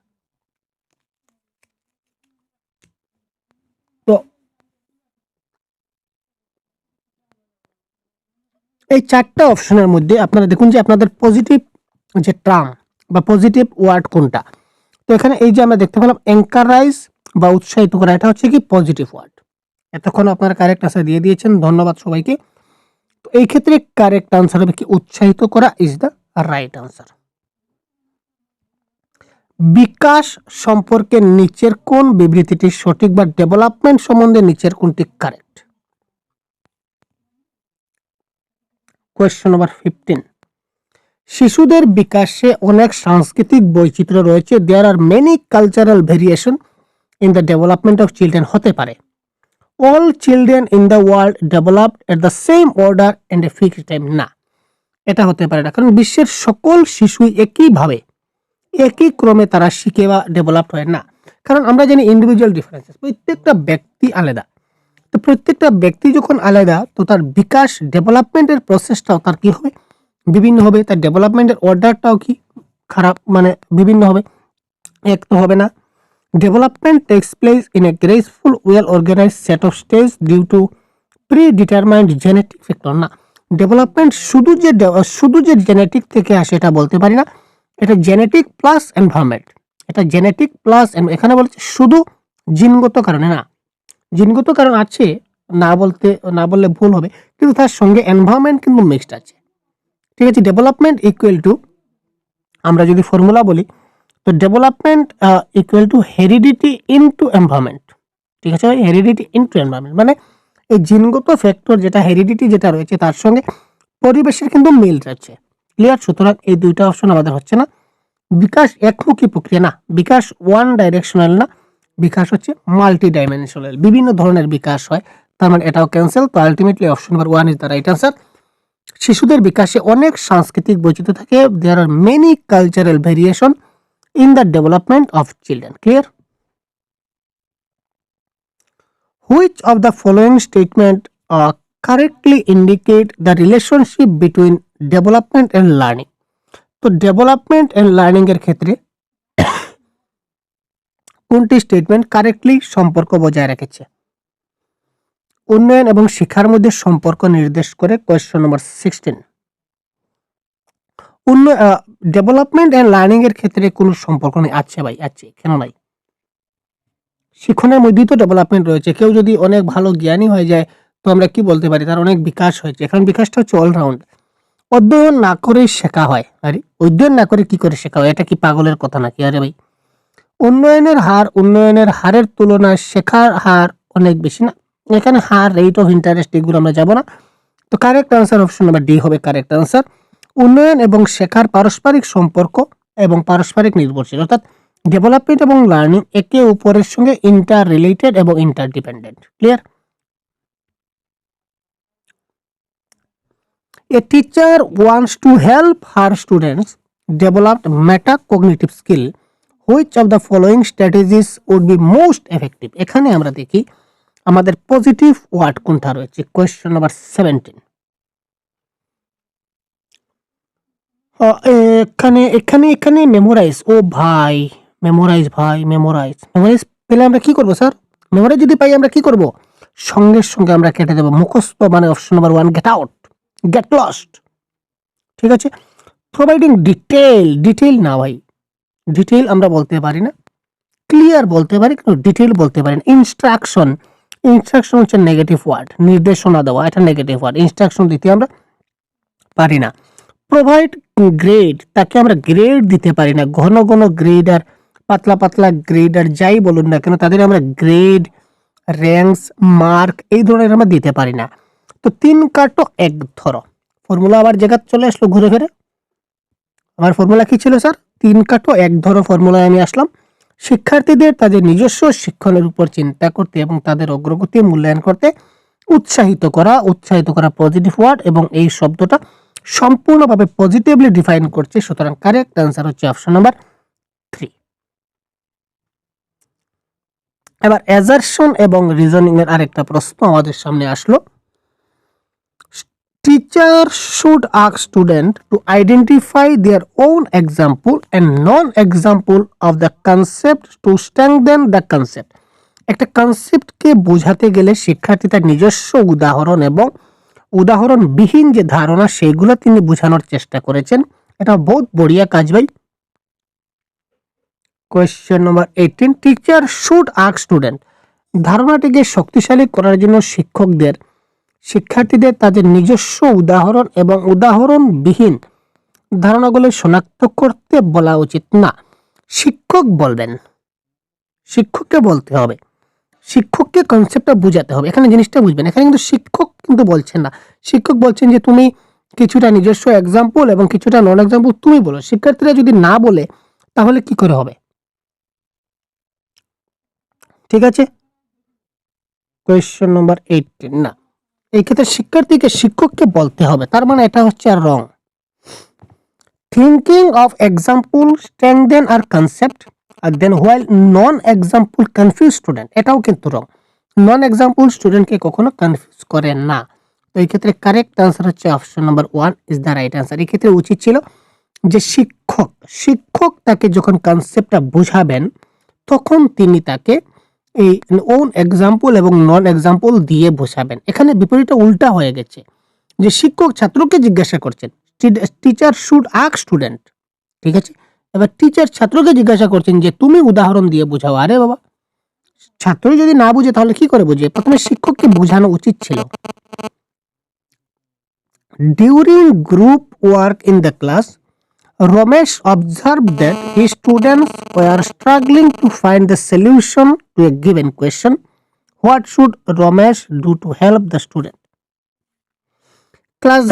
তো এই 4টা অপশনের মধ্যে আপনারা দেখুন যে আপনাদের পজিটিভ যে টার্ম বা পজিটিভ ওয়ার্ড কোনটা। তো এখানে এই যে আমরা দেখতে পেলাম এনকারেজ বা উৎসাহিত করা, এটা হচ্ছে কি পজিটিভ ওয়ার্ড। এতক্ষণ আপনারা কারেক্ট আনসার দিয়ে দিয়েছেন, ধন্যবাদ সবাইকে। তো এই ক্ষেত্রে কারেক্ট আনসার হবে কি উৎসাহিত করা ইজ দ্য রাইট আনসার। বিকাশ সম্পর্কে নিচের কোন বিবৃতিটি সঠিক বা ডেভেলপমেন্ট সম্বন্ধে নিচের কোনটি কারেক্ট? কোয়েশ্চন নাম্বার 15, শিশুদের বিকাশে অনেক সাংস্কৃতিক বৈচিত্র্য রয়েছে। There are many cultural variation in the development of children. হতে পারে all children in the world developed at the same order and a fixed time. না, এটা হতে পারে না, কারণ বিশ্বের সকল শিশুই একইভাবে একই ক্রমে তারা শিখে বা ডেভেলপড হয় না। কারণ আমরা জানি ইন্ডিভিজুয়াল ডিফারেন্সেস, প্রত্যেকটা ব্যক্তি আলাদা। তো প্রত্যেকটা ব্যক্তি যখন আলাদা, তো তার বিকাশ ডেভেলপমেন্টের প্রসেসটাও তার কি হবে, বিভিন্ন হবে। তার ডেভেলপমেন্টের অর্ডারটাও কি খারাপ, মানে বিভিন্ন হবে, এক তো হবে না। Development takes place in a graceful well organised set of stage due to pre determined genetic factor. না, ডেভেলপমেন্ট শুধু যে জেনেটিক থেকে আসে এটা বলতে পারি না, এটা জেনেটিক প্লাস এনভায়রনমেন্ট। এটা জেনেটিক প্লাস, এখানে বলছে শুধু জিনগত কারণে না, জিনগত কারণ আছে, না বললে ভুল হবে, কিন্তু তার সঙ্গে এনভায়রনমেন্ট কিন্তু মিক্সড আছে। ঠিক আছে, ডেভেলপমেন্ট ইকুয়াল টু, আমরা যদি ফর্মুলা বলি, তো development equal to heredity into environment. ঠিক আছে, হেরিডিটি ইনটু এনভায়রনমেন্ট মানে এই জিনগত ফ্যাক্টর যেটা হেরিডিটি যেটা রয়েছে তার সঙ্গে পরিবেশের কিন্তু মিল রয়েছে। ক্লিয়ার? সুতরাং এই দুইটা অপশন আমাদের হচ্ছে না। বিকাশ একমুখী প্রক্রিয়া না, বিকাশ ওয়ান ডাইরেকশনাল না, বিকাশ হচ্ছে মাল্টি ডাইমেনশনাল, বিভিন্ন ধরনের বিকাশ হয়। তার মানে এটাও ক্যান্সেল। তো ultimately option number 1 is the right answer. শিশুদের বিকাশে অনেক সাংস্কৃতিক বৈচিত্র্য থাকে। There are many cultural variation in the development of children. Clear? Which of the following statement correctly indicate the relationship between development and learning? তো development and learning এর ক্ষেত্রে কোনটি স্টেটমেন্ট কারেক্টলি সম্পর্ক বজায় রেখেছে? উন্নয়ন এবং শিক্ষার মধ্যে সম্পর্ক নির্দেশ করে। Question number 16, development and learning এর ক্ষেত্রে কোনো সম্পর্ক নেই? আছে ভাই, আছে, কেন নাই? শিক্ষণের মধ্যেই তো ডেভেলপমেন্ট রয়েছে। কেউ যদি অনেক ভালো জ্ঞানী হয়ে যায় তো আমরা কি বলতে পারি তার অনেক বিকাশ হয়েছে। এখন বিকাশটা হচ্ছে অলরাউন্ড। অধ্যয়ন না করে শেখা হয়। আরে অধ্যয়ন না করে কি করে শেখা হয়? এটা কি পাগলের কথা নাকি? আরে ভাই, উন্নয়নের হারের তুলনায় শেখার হার অনেক বেশি না। এখানে হার, রেট অফ ইন্টারেস্ট, এগুলো আমরা যাব না। তো correct answer option number D হবে কারেক্ট আনসার। উন্নয়ন এবং শেখার পারস্পরিক সম্পর্ক এবং পারস্পরিক নির্ভরশীল, অর্থাৎ ডেভেলপমেন্ট এবং লার্নিং একে অপরের সঙ্গে ইন্টার রিলেটেড এবং interdependent. Clear? A teacher wants to help her students develop metacognitive skill. Which of the following strategies would be most effective? এখানে আমরা দেখি আমাদের পজিটিভ ওয়ার্ড কোনটা রয়েছে। কোয়েশ্চন নাম্বার 17, এখানে মেমোরাইজ। ও ভাই, মেমোরাইজ পেলে আমরা কি করব স্যার? মেমোরাইজ যদি পাই আমরা কি করব? সঙ্গে সঙ্গে আমরা কেটে দেবো। মুখস্থ মানে option number 1 get out, get lost. ঠিক আছে, প্রোভাইডিং ডিটেইল না ভাই, ডিটেইল আমরা বলতে পারি না। ক্লিয়ার বলতে পারি, কিন্তু ডিটেইল বলতে পারি না। ইনস্ট্রাকশন হচ্ছে নেগেটিভ ওয়ার্ড, নির্দেশনা দেওয়া, এটা নেগেটিভ ওয়ার্ড। ইনস্ট্রাকশন দিতে আমরা পারি না। প্রোভাইড গ্রেড, তাকে আমরা গ্রেড দিতে পারি না। ঘন গ্রেড আর পাতলা গ্রেড আর যাই বলুন না কেন, তাদের আমরা গ্রেড, র্যাঙ্কস, মার্ক এই ধরনের আমরা দিতে পারি না। তো 3 কাটো 1 ধরো, ফর্মুলা আবার জায়গা চলে আসলো ঘুরে ফিরে। আমার ফর্মুলা কি ছিল স্যার? 3 কাটো 1 ধরো ফর্মুলায় আমি আসলাম। শিক্ষার্থীদের তাদের নিজস্ব শিক্ষণের উপর চিন্তা করতে এবং তাদের অগ্রগতি মূল্যায়ন করতে উৎসাহিত করা পজিটিভ ওয়ার্ড, এবং এই শব্দটা সম্পূর্ণভাবে পজিটিভলি ডিফাইন করছে। সুতরাং কারেক্ট অ্যান্সার হচ্ছে অপশন নাম্বার 3। এবার অ্যাজারশন এবং রিজনিং এর আরেকটা প্রশ্ন আমাদের সামনে আসলো। Teacher should ask student to identify their own example and non example of the concept to strengthen the concept. একটা কনসেপ্টকে বোঝাতে গেলে শিক্ষার্থী তার নিজস্ব উদাহরণ এবং উদাহরণবিহীন যে ধারণা সেগুলো তিনি বোঝানোর চেষ্টা করেছেন। এটা বহুত বড়িয়া কাজ ভাই। Question number 18, teacher should ask student. ধারণাটিকে শক্তিশালী করার জন্য শিক্ষার্থীদের তাদের নিজস্ব উদাহরণ এবং উদাহরণবিহীন ধারণাগুলো শনাক্ত করতে বলা উচিত না, শিক্ষক বলবেন। শিক্ষককে বলতে হবে, শিক্ষককে কনসেপ্টটা বুঝাতে হবে। এখানে জিনিসটা বুঝবেন, এখানে কিন্তু শিক্ষক কিন্তু বলছেন না। শিক্ষক বলছেন যে তুমি কিছুটা নিজস্ব এক্সাম্পল এবং কিছুটা নন এক্সাম্পল তুমি বলো। শিক্ষার্থীরা যদি না বলে তাহলে কি করে হবে? ঠিক আছে, কোয়েশ্চেন নম্বর 18 না, এই ক্ষেত্রে শিক্ষককে বলতে হবে, তার মানে এটা হচ্ছে আর wrong. Thinking of example strengthen our concept আর then while non example confuse student, এটাও কিন্তু রং। নন এক্সাম্পল স্টুডেন্টকে কখনো কনফিউজ করে না। তো এই ক্ষেত্রে কারেক্ট আনসার হচ্ছে option number 1 is the right answer. এই ক্ষেত্রে উচিত ছিল যে শিক্ষক তাকে যখন কনসেপ্টটা বুঝাবেন তখন তিনি তাকে এই ওন এক্সাম্পল এবং নন এক্সাম্পল দিয়ে বোঝাবেন। এখানে বিপরীতটা উল্টা হয়ে গেছে, যে শিক্ষক ছাত্রকে জিজ্ঞাসা করছেন, টিচার শুড আস্ক স্টুডেন্ট। ঠিক আছে, এবার টিচার ছাত্রকে জিজ্ঞাসা করছেন যে তুমি উদাহরণ দিয়ে বোঝাও। আরে বাবা, ছাত্র যদি না বুঝে তাহলে কি করে বুঝে? প্রথমে শিক্ষককে বোঝানো উচিত ছিল। During group work in the class, Ramesh observed that his students were struggling to find the solution to a given question. What should Ramesh do to help the student? Class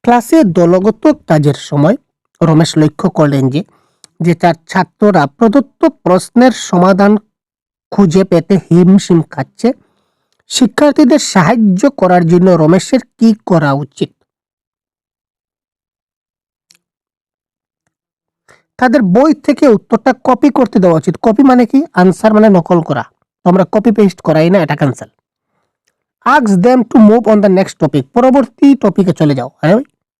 ক্লাসে দলগত কাজের সময় রমেশ লক্ষ্য করলেন যে তার ছাত্ররা প্রদত্ত প্রশ্নের সমাধান খুঁজে পেতে হিমশিম খাচ্ছে। শিক্ষার্থীদের সাহায্য করার জন্য রমেশের কি করা উচিত? তাদের বই থেকে উত্তরটা কপি করতে দেওয়া উচিত। কপি মানে কি? আনসার মানে নকল করা। তোমরা কপি পেস্ট করাই না, এটা cancel. Ask them to move on the next topic, পরবর্তী টপিকে চলে যাও। আরে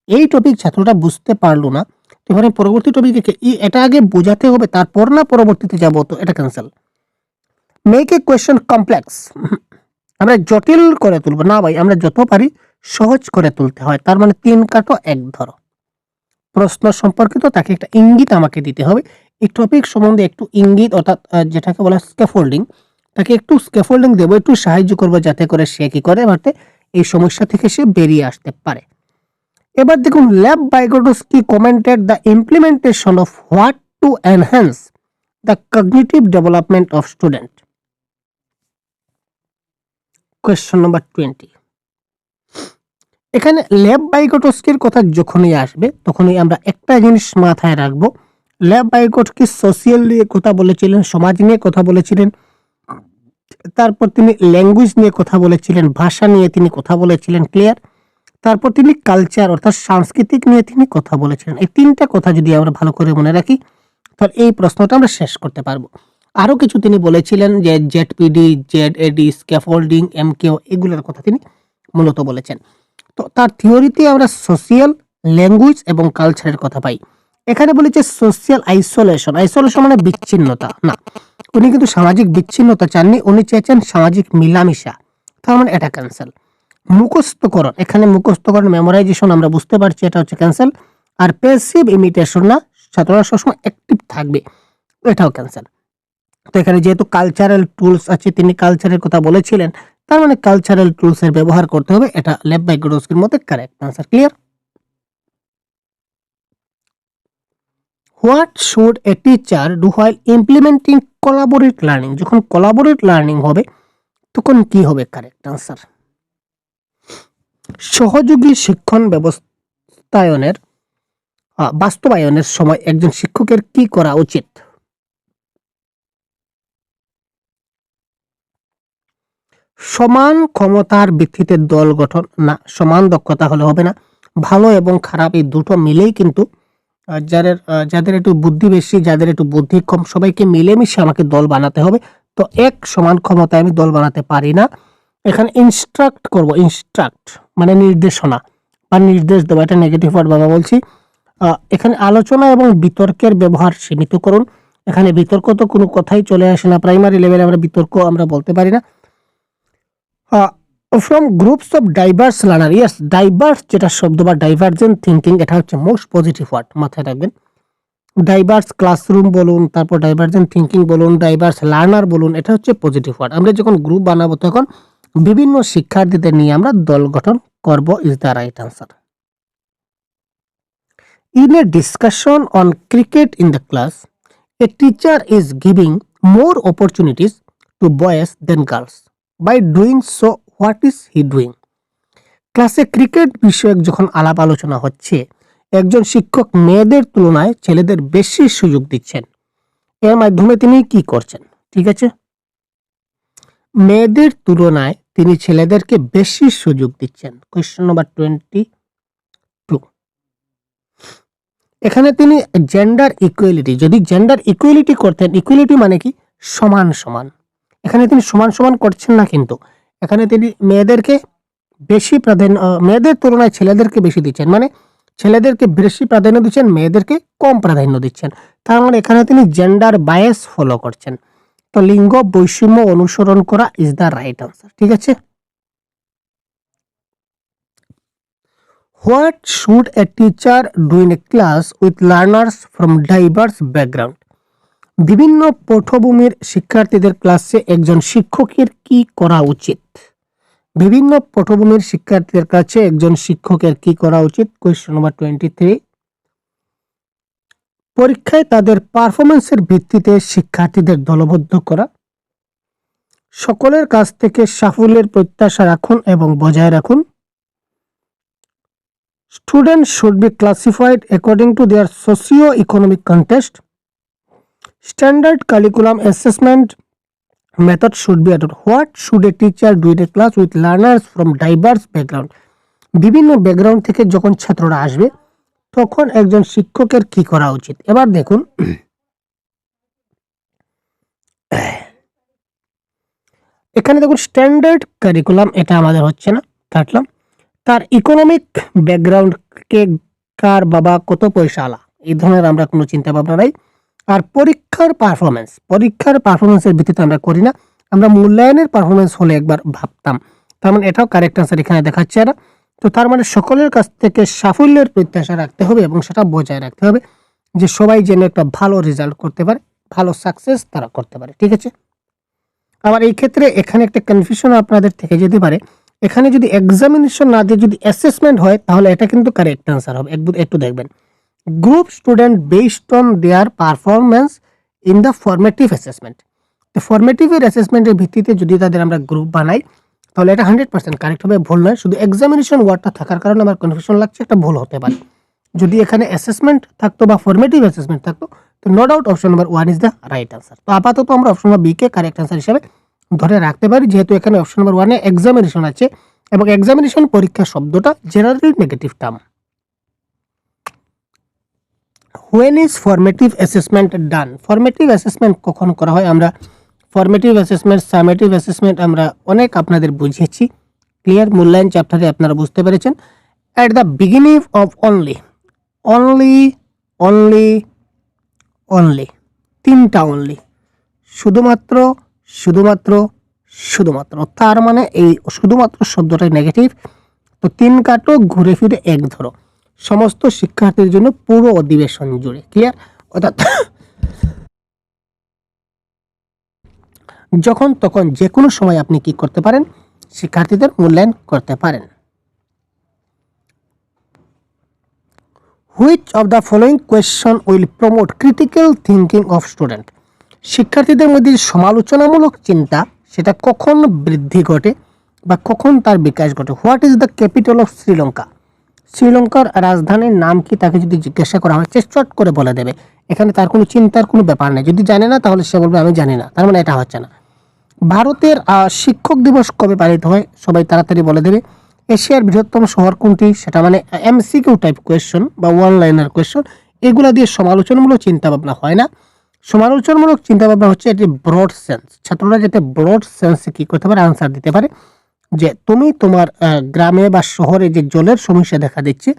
এই টপিক ছাত্রটা বুঝতে পারলো না, তো এখানে পরবর্তী টপিকে এটা আগে বোঝাতে হবে, তারপর না পরবর্তীতে যাবো, তো এটা cancel. Make a question complex, আমরা জটিল করে তুলবো না ভাই, আমরা যত পারি সহজ করে তুলতে হয়। তার মানে 3 কাটো 1 ধরো। প্রশ্ন সম্পর্কিত তাকে একটা ইঙ্গিত আমাকে দিতে হবে, এই টপিক সম্বন্ধে একটু ইঙ্গিত, অর্থাৎ যেটাকে বলা স্ক্যাফোল্ডিং, তাকে একটু স্ক্যাফোল্ডিং দেবো, একটু সাহায্য করবো যাতে করে সে কি করে বাটে এই সমস্যা থেকে সে বেরিয়ে আসতে পারে। এবার দেখুন, Lev Vygotsky commented the implementation of what to enhance the cognitive development of student. Question number 20, এখানে ল্যাব বাইগোটস্কির কথা যখনই আসবে তখনই আমরা একটা জিনিস মাথায় রাখবো, ল্যাব বাইগোটস্কি সোশিয়াল নিয়ে কথা বলেছিলেন, সমাজ নিয়ে কথা বলেছিলেন, তারপর তিনি ল্যাঙ্গুয়েজ নিয়ে কথা বলেছিলেন, ভাষা নিয়ে তিনি কথা বলেছিলেন, ক্লিয়ার। তারপর তিনি কালচার অর্থাৎ সাংস্কৃতিক নিয়ে তিনি কথা বলেছিলেন। এই 3টা কথা যদি আমরা ভালো করে মনে রাখি তাহলে এই প্রশ্নটা আমরা শেষ করতে পারবো। আরো কিছু তিনি বলেছিলেন, যে জেডপিডি, জেডএডি, স্ক্যাফোল্ডিং, এমকেও, এগুলোর কথা তিনি মূলত বলেছেন। তো তার থিওরিতে আমরা সোশিয়াল, ল্যাঙ্গুয়েজ এবং কালচারের কথা পাই। এখানে বলেছে সোশিয়াল আইসোলেশন, আইসোলেশন মানে বিচ্ছিন্নতা না, উনি কিন্তু সামাজিক বিচ্ছিন্নতা চাননি, উনি চেয়েছেন সামাজিক মিলামিশা, তার মানে এটা ক্যান্সেল। মুখস্থকরণ, এখানে মুখস্থকরণ মেমোরাইজেশন আমরা বুঝতে পারছি, এটা হচ্ছে ক্যান্সেল। আর প্যাসিভ ইমিটেশন না, ছাত্ররা সবসময় অ্যাক্টিভ থাকবে, এটাও ক্যান্সেল। তো এখানে যেহেতু কালচারাল টুলস আছে, তিনি কালচারের কথা বলেছিলেন, তার মানে কালচারাল টুলস এর ব্যবহার করতে হবে, এটা ল্যাব বাইগোটস্কির মতে correct answer, clear. What should a teacher do while implementing collaborate learning, যখন কোলাবোরেট লার্নিং হবে তখন কি হবে? কারেক্ট আনসার, সহযোগী শিক্ষণ বাস্তবায়নের সময় একজন শিক্ষকের কি করা উচিত? সমান ক্ষমতার ভিত্তিতে দল গঠন না, সমান দক্ষতা হলে হবে না। ভালো এবং খারাপ এই দুটো মিলেই কিন্তু যাদের একটু বুদ্ধি বেশি, যাদের একটু বুদ্ধি কম, সবাইকে মিলেমিশে আমাকে দল বানাতে হবে। তো এক সমান ক্ষমতায় আমি দল বানাতে পারি না। এখানে ইনস্ট্রাক্ট করব, ইনস্ট্রাক্ট মানে নির্দেশনা বা নির্দেশ দেওয়া, এটা নেগেটিভ ওয়ার্ড বাবা বলছি। এখানে আলোচনা এবং বিতর্কের ব্যবহার সীমিত করুন। এখানে বিতর্ক তো কোনো কথাই চলে আসে না, প্রাইমারি লেভেলে আমরা বিতর্ক আমরা বলতে পারি না। From groups of diverse learner, yes diverse যেটা শব্দ বা ডাইভার্জেন্ট থিঙ্কিং, এটা হচ্ছে মোস্ট পজিটিভ ওয়ার্ড, মাথায় রাখবেন। ডাইভার্স ক্লাসরুম বলুন, তারপর ডাইভার্জেন্ট থিঙ্কিং বলুন, ডাইভার্স লার্নার বলুন, এটা হচ্ছে পজিটিভ ওয়ার্ড। আমরা যখন গ্রুপ বানাবো তখন বিভিন্ন শিক্ষার্থীদের নিয়ে আমরা দল গঠন করব, is the right answer. In a discussion on cricket in the class, a teacher is giving more opportunities to boys than girls. By doing so, what is he doing? ক্লাসে ক্রিকেট বিষয়ক যখন আলাপ আলোচনা হচ্ছে, একজন শিক্ষক মেয়েদের তুলনায় ছেলেদের বেশি সুযোগ দিচ্ছেন। এর মাধ্যমে তিনি কি করছেন? ঠিক আছে, মেয়েদের তুলনায় তিনি ছেলেদেরকে বেশি সুযোগ দিচ্ছেন। Question number 22। এখানে তিনি জেন্ডার ইকুয়ালিটি, যদি জেন্ডার ইকুয়ালিটি করতেন, ইকুয়ালিটি মানে কি সমান সমান, এখানে তিনি সমান সমান করছেন না, কিন্তু এখানে তিনি মেয়েদেরকে বেশি প্রাধান্য, মেয়েদের তুলনায় ছেলেদেরকে বেশি দিচ্ছেন, মানে ছেলেদেরকে বেশি প্রাধান্য দিচ্ছেন, মেয়েদেরকে কম প্রাধান্য দিচ্ছেন। তার মানে এখানে তিনি জেন্ডার বায়াস ফলো করছেন। তো লিঙ্গ বৈষম্য অনুসরণ করা ইজ দ্য রাইট আনসার। ঠিক আছে, what should a teacher do in a class with learners from diverse background? বিভিন্ন পটভূমির শিক্ষার্থীদের ক্লাসে একজন শিক্ষকের কি করা উচিত? বিভিন্ন পটভূমির শিক্ষার্থীদের কাছে একজন শিক্ষকের কি করা উচিত? Question number 23। পরীক্ষায় তাদের পারফরমেন্সের ভিত্তিতে শিক্ষার্থীদের দলবদ্ধ করা, সকলের কাছ থেকে সাফল্যের প্রত্যাশা রাখুন এবং বজায় রাখুন, students should be classified according to their socio economic context, standard curriculum assessment method should be adopted. What should a teacher do in a class with learners from diverse background? বিভিন্ন ব্যাকগ্রাউন্ড থেকে যখন ছাত্ররা আসবে তখন একজন শিক্ষকের কি করা উচিত? এবার দেখুন, এখানে দেখুন স্ট্যান্ডার্ড কারিকুলাম, এটা আমাদের হচ্ছে না, কাটলাম। তার ইকোনমিক ব্যাকগ্রাউন্ড, কে কার বাবা কত পয়সা আলা, এই ধরনের আমরা কোনো চিন্তা ভাবনা নাই। আর পরীক্ষার পারফরমেন্সের ভিত্তিতে আমরা করি না, আমরা মূল্যায়নের পারফরমেন্স হলে একবার ভাবতাম। তার মানে এটাও কারেক্ট আনসার এখানে দেখাচ্ছে না। তো তার মানে সকলের কাছ থেকে সাফল্যের প্রত্যাশা রাখতে হবে এবং সেটা বজায় রাখতে হবে, যে সবাই যেন একটা ভালো রেজাল্ট করতে পারে, ভালো সাকসেস তারা করতে পারে। ঠিক আছে, আবার এই ক্ষেত্রে এখানে একটা কনফিউশন আপনাদের থেকে যেতে পারে, এখানে যদি এক্সামিনেশন না দিয়ে যদি অ্যাসেসমেন্ট হয় তাহলে এটা কিন্তু কারেক্ট আনসার হবে। একটু দেখবেন, group student based on their performance in the formative assessment. তো ফরমেটিভের অ্যাসেসমেন্টের ভিত্তিতে যদি তাদের আমরা গ্রুপ বানাই তাহলে এটা 100% কারেক্ট হবে, ভুল নয়। শুধু এক্সামিনেশন ওয়ার্ডটা থাকার কারণে আমার কনফিউশন লাগছে, একটা ভুল হতে পারে। যদি এখানে অ্যাসেসমেন্ট থাকতো বা ফরমেটিভ অ্যাসেসমেন্ট থাকতো তো no doubt option number 1 is the right answer. তো আপাতত আমরা অপশন নাম্বার বি কে কারেক্ট আনসার হিসেবে ধরে রাখতে পারি, যেহেতু এখানে অপশন নাম্বার 1 এ এক্সামিনেশন আছে এবং এক্সামিনেশন পরীক্ষা শব্দটা generally negative term. When is formative assessment done? Formative assessment কখন করা হয়? আমরা ফরমেটিভ অ্যাসেসমেন্ট, সামেটিভ অ্যাসেসমেন্ট আমরা অনেক আপনাদের বুঝিয়েছি, ক্লিয়ার মূল্যায়ন চ্যাপ্টারে আপনারা বুঝতে পেরেছেন। At the beginning of only তিনটা অনলি, শুধুমাত্র, তার মানে এই শুধুমাত্র শব্দটাই নেগেটিভ। তো 3 কাটো, ঘুরে ফিরে 1 ধরো, সমস্ত শিক্ষার্থীর জন্য পুরো অধিবেশন জুড়ে, ক্লিয়ার। অর্থাৎ যখন তখন যে কোনো সময় আপনি কি করতে পারেন, শিক্ষার্থীদের মূল্যায়ন করতে পারেন। Which of the following question will promote critical thinking of student? শিক্ষার্থীদের মধ্যে সমালোচনামূলক চিন্তা সেটা কখন বৃদ্ধি ঘটে বা কখন তার বিকাশ ঘটে? What is the capital of Sri Lanka? শ্রীলঙ্কার রাজধানীর নাম কি তাকে যদি জিজ্ঞাসা করা হয় চট করে বলে দেবে, এখানে তার কোনো চিন্তার কোনো ব্যাপার নেই। যদি জানে না তাহলে সে বলবে আমি জানি না, তার মানে এটা হচ্ছে না। ভারতের শিক্ষক দিবস কবে পালিত হয়? সবাই তাড়াতাড়ি বলে দেবে। এশিয়ার বৃহত্তম শহর কোনটি? সেটা মানে এমসিকিউ টাইপ কোয়েশ্চন বা ওয়ান লাইনার কোয়েশ্চন, এগুলা দিয়ে সমালোচনামূলক চিন্তা ভাবনা হয় না। সমালোচনামূলক চিন্তা ভাবনা হচ্ছে এটি ব্রড সেন্স, ছাত্ররা যাতে ব্রড সেন্সে কি করতে পারে, আনসার দিতে পারে যে তুমি তোমার গ্রামে বা শহরে যে জলের সমস্যা দেখা দিচ্ছে,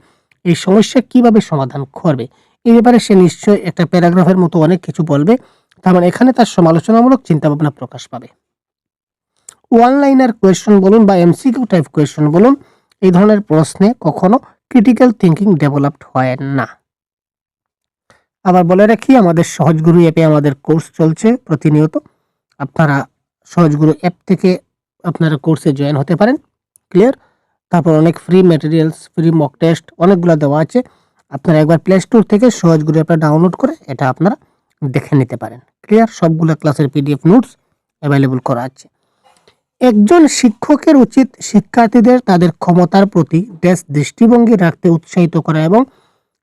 এই সমস্যা কিভাবে সমাধান করবে, এই ব্যাপারে সে নিশ্চয়ই একটা প্যারাগ্রাফের মতো অনেক কিছু বলবে। তার মানে এখানে তার সমালোচনামূলক চিন্তা ভাবনা প্রকাশ পাবে। ওয়ান লাইনার কোয়েশ্চন বলুন বা এমসিকিউ টাইপ কোয়েশ্চন বলুন, এই ধরনের প্রশ্নে কখনো ক্রিটিক্যাল থিঙ্কিং ডেভেলপড হয় না। আবার বলে রাখি, আমাদের সহজগুরু অ্যাপে আমাদের কোর্স চলছে প্রতিনিয়ত। আপনারা সহজগুরু অ্যাপ থেকে আপনারা কোর্সে জয়েন হতে পারেন। ক্লিয়ার? তারপর অনেক free materials, free mock test অনেকগুলো দেওয়া আছে। আপনারা একবার প্লে স্টোর থেকে সহজগুরু অ্যাপটা ডাউনলোড করে এটা আপনারা দেখে নিতে পারেন। ক্লিয়ার? সবগুলো ক্লাসের পিডিএফ নোটস অ্যাভেলেবল করা আছে। একজন শিক্ষকের উচিত শিক্ষার্থীদের তাদের ক্ষমতার প্রতি দৃষ্টিভঙ্গি রাখতে উৎসাহিত করা এবং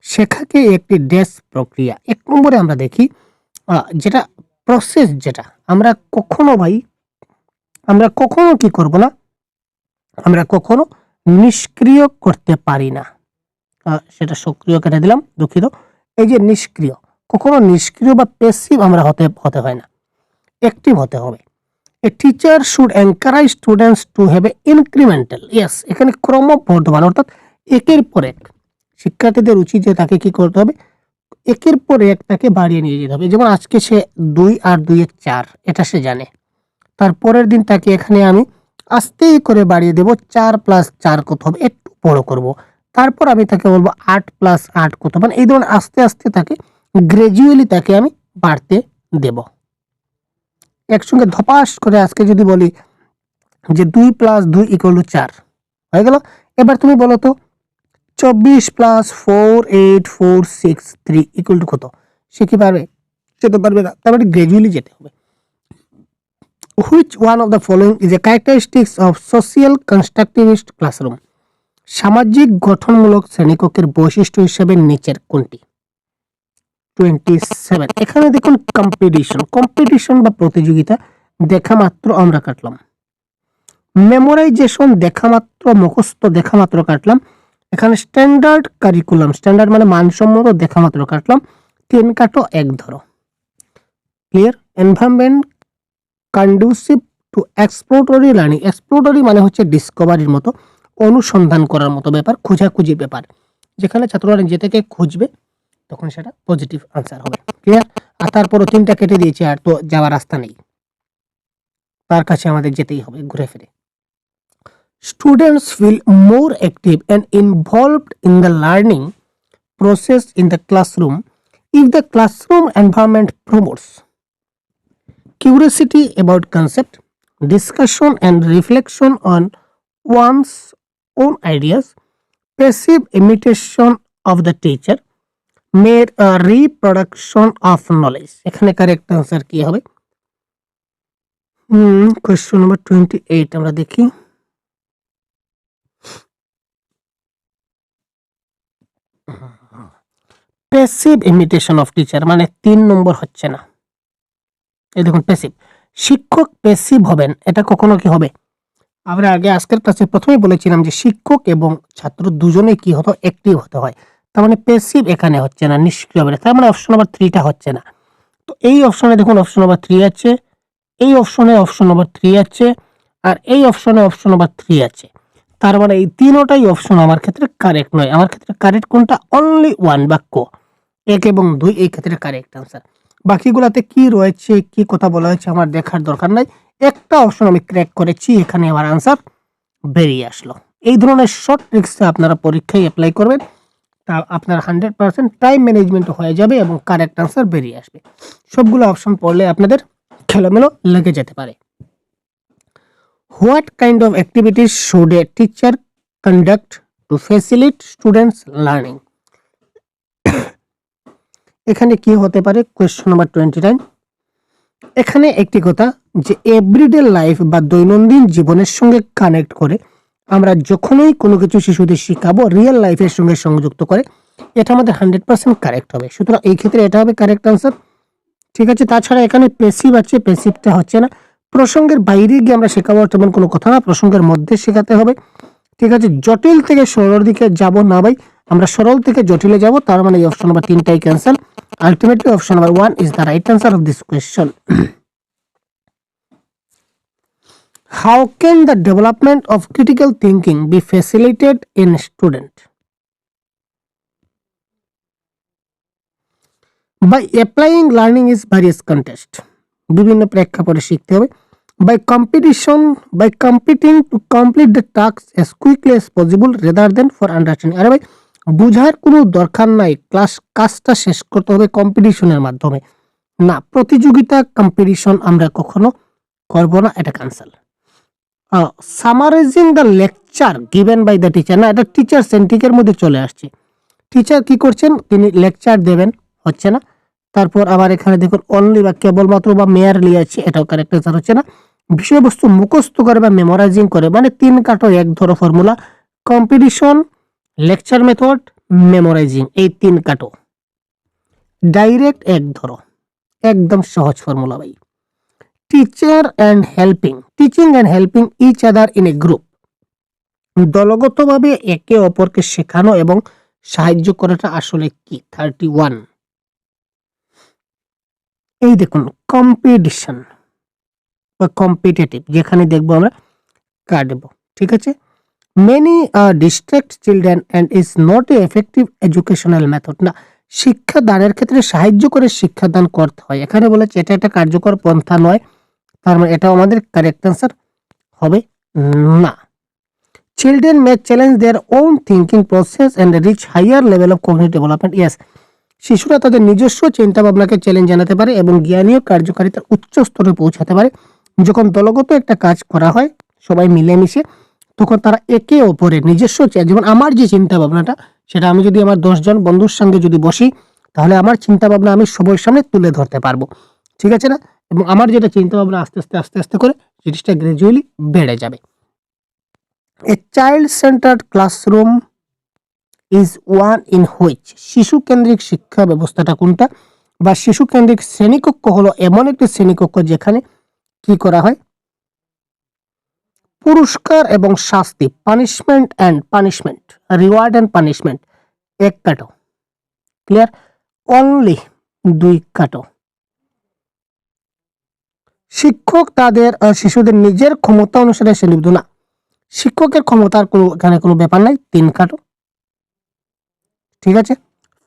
শেখাকে একটি প্রক্রিয়া। ১ নম্বরে আমরা দেখি যেটা প্রসেস, যেটা আমরা কখনো কি করব না, আমরা কখনো নিষ্ক্রিয় করতে পারি না। সেটা সক্রিয় কেটে দিলাম, দুঃখিত। এই যে নিষ্ক্রিয়, কখনো নিষ্ক্রিয় বা প্যাসিভ আমরা হতে হয় না, অ্যাক্টিভ হতে হবে। A teacher should encourage students to have a incremental, yes, এখানে ক্রমবর্ধমান, অর্থাৎ একের পর এক শিক্ষার্থীদের উচিত যে তাকে কি করতে হবে, একের পর এক তাকে বাড়িয়ে নিয়ে যেতে হবে। যেমন আজকে সে 2 আর 2 এর 4, এটা সে জানে। তারপরের দিন তাকে এখানে আমি আস্তে করে বাড়িয়ে দেব, 4 + 4 কত হবে, একটু বড় করব। তারপর আমি তাকে বলবো 8 + 8 কত, মানে এই ধরনের আস্তে আস্তে তাকে গ্র্যাজুয়ালি তাকে আমি বাড়তে দেব। একসঙ্গে ধপাস করে আজকে যদি বলি যে 2 + 2 = 4 হয়ে গেল। এবার তুমি বলো তো 24 + 4 8 4 6 3 = কত? সে কি পারবে? সে তো পারবে না। তারপরে গ্র্যাজুয়ালি যেতে হবে। Which one of the following is a characteristics of social constructivist classroom? সামাজিক গঠনমূলক শ্রেণীকক্ষের বৈশিষ্ট্য হিসেবে নিচের কোনটি? 27। এখানে দেখুন কম্পিটিশন বা প্রতিযোগিতা দেখা মাত্র আমরা কাটলাম। মেমোরাইজেশন দেখা মাত্র, মুখস্থ দেখা মাত্র কাটলাম। এখানে স্ট্যান্ডার্ড কারিকুলাম, স্ট্যান্ডার্ড মানে মানসম্মত, দেখা মাত্র কাটলাম। 3 কাটো 1 ধরো। ক্লিয়ার? এনভায়রনমেন্ট কন্ডুসিভ টু এক্সপ্লোরটরি লার্নিং, এক্সপ্লোরটরি মানে হচ্ছে ডিসকভারির মতো, অনুসন্ধান করার মতো ব্যাপার, খোঁজাখুঁজির ব্যাপার, যেখানে ছাত্ররা নিজে থেকে খুঁজবে তখন সেটা পজিটিভ আনসার হবে। ক্লিয়ার? আর তারপরও 3টা কেটে দিয়েছে, আর তো যাওয়ার রাস্তা নেই, তার কাছে আমাদের যেতেই হবে ঘুরে ফিরে। Students feel more active and involved in the learning process in the classroom if the classroom environment promotes curiosity about concept, discussion and reflection on one's own ideas, passive imitation of the teacher, mere reproduction of knowledge. এখানে correct answer কি হবে? Question number 28 আমরা দেখি। Passive imitation of teacher, মানে 3 নম্বর হচ্ছে না। এই দেখুন প্যাসিভ, শিক্ষক প্যাসিভ হবেন, এটা কখনো কি হবে? আমরা আগে আজকের ক্লাসে প্রথমেই বলেছিলাম যে শিক্ষক এবং ছাত্র দুজনেই কি হতো, অ্যাক্টিভ হতে হয়। তার মানে প্যাসিভ এখানে হচ্ছে না, নিষ্ক্রিয় হবে। তার মানে অপশন নাম্বার 3টা হচ্ছে না। তো এই অপশনে দেখুন অপশন নাম্বার 3 আছে, এই অপশনে অপশন নাম্বার 3 আছে, আর এই অপশনে অপশন নাম্বার 3 আছে। তার মানে এই তিনটাই অপশন আমার ক্ষেত্রে কারেক্ট নয়। আমার ক্ষেত্রে কারেক্ট কোনটা? অনলি 1 বাক্য, 1 এবং 2 এই ক্ষেত্রে কারেক্ট আনসার। বাকিগুলাতে কি রয়েছে, কি কথা বলা হয়েছে আমার দেখার দরকার নাই। একটা অপশন আমি ক্র্যাক করেছি, এখানে আমার আনসার বেরিয়ে আসলো। এই ধরনের শর্ট ট্রিক্স আপনারা পরীক্ষায় অ্যাপ্লাই করবেন, তা আপনার 100% টাইম ম্যানেজমেন্ট হয়ে যাবে এবং কারেক্ট আনসার বেরিয়ে আসবে। সবগুলো অপশন পড়লে আপনাদের খেলোমেলো লেগে যেতে পারে। What kind of activities should a teacher conduct two facilitate students learning? এখানে কি হতে পারে? Question number 29। এখানে একটি কথা যে এভরিডে লাইফ বা দৈনন্দিন জীবনের সঙ্গে কানেক্ট করে আমরা যখনই কোনো কিছু শিশুদের শিখাবো রিয়েল লাইফের সঙ্গে সংযুক্ত করে, এটা আমাদের 100% কারেক্ট হবে। সুতরাং এই ক্ষেত্রে এটা হবে কারেক্ট আনসার। ঠিক আছে? তাছাড়া এখানে প্যাসিভ আছে, প্যাসিভটা হচ্ছে না। প্রসঙ্গের বাইরে গিয়ে আমরা শেখাবো তেমন কোনো কথা না, প্রসঙ্গের মধ্যে শেখাতে হবে। ঠিক আছে, জটিল থেকে সরল দিকে যাব না ভাই, আমরা সরল থেকে জটিলে যাব, তার মানে এই অপশন নাম্বার 3টাই cancel. Ultimately option number 1 is the right answer of this question. How can the development of critical thinking be facilitated in a student? By applying learning is various context. বিভিন্ন প্রেক্ষাপটে শিখতে হবে। By competition, by competing to complete the tasks as quickly as possible rather than for understanding. আরে ভাই, বুঝার কোনো দরকার নাই, কাজটা শেষ করতে হবে কম্পিটিশনের মাধ্যমে। না, প্রতিযোগিতা কম্পিটিশন আমরা কখনো করব না, এটা cancel. Summarising the lecture given by the teacher, না এটা টিচার সেন্ট্রিকের মধ্যে চলে আসছে। টিচার কি করছেন, তিনি লেকচার দেবেন, হচ্ছে না। তারপর আবার এখানে দেখুন অনলি বা কেবলমাত্র বা মেয়ারলি আছে, এটাও কারেক্ট আনসার হচ্ছে না। বিষয়বস্তু মুখস্থ করে বা মেমোরাইজিং করে, মানে 3 কাটো 1 ধরো formula, competition, lecture method, memorising, এই 3 কাটো ডাইরেক্ট 1 ধরো, একদম সহজ ফর্মুলা ভাই। Teaching and helping each other in a group, দলগতভাবে একে অপরকে শেখানো এবং সাহায্য করাটা আসলে কি? 31। এই দেখুন কম্পিটিশন বা কম্পিটিটিভ, যেখানে দেখবো আমরা কাটব। ঠিক আছে, many distract children and is not a effective educational method, না শিক্ষাদানের ক্ষেত্রে সাহায্য করে শিক্ষাদান করতে হয়, এখানে বলেছে এটা একটা কার্যকর পন্থা নয়, তার মানে এটাও আমাদের কারেক্ট অ্যান্সার হবে না। Children may challenge their own thinking process and reach higher level of cognitive development, yes, শিশুরা তাদের নিজস্ব চিন্তা ভাবনাকে চ্যালেঞ্জ জানাতে পারে এবং জ্ঞানীয় কার্যকারিতার উচ্চ স্তরে পৌঁছাতে পারে। যখন দলগত একটা কাজ করা হয় সবাই মিলেমিশে, তখন তারা একে অপরের নিজস্ব, যেমন আমার যে চিন্তা ভাবনাটা, সেটা আমি যদি আমার 10 জন বন্ধুর সঙ্গে যদি বসি, তাহলে আমার চিন্তা ভাবনা আমি সবার সামনে তুলে ধরতে পারবো। ঠিক আছে না? এবং আমার যেটা চিন্তা ভাবনা আস্তে আস্তে করে জিনিসটা গ্রাজুয়ালি বেড়ে যাবে। A child centred classroom is one in which, শিশু কেন্দ্রিক শিক্ষা ব্যবস্থাটা কোনটা, বা শিশু কেন্দ্রিক শ্রেণীকক্ষ হলো এমন একটি শ্রেণীকক্ষ যেখানে কি করা হয়, পুরস্কার এবং শাস্তি, পানিশমেন্ট, রিওয়ার্ড অ্যান্ড পানিশমেন্ট, 1 কাটো, ক্লিয়ার, অনলি 2 কাটো। শিক্ষক তাদের শিশুদের নিজের ক্ষমতা অনুসারে শ্রেণীবদ্ধ, না শিক্ষকের ক্ষমতার এখানে কোনো ব্যাপার নাই, 3 কাটো। ঠিক আছে,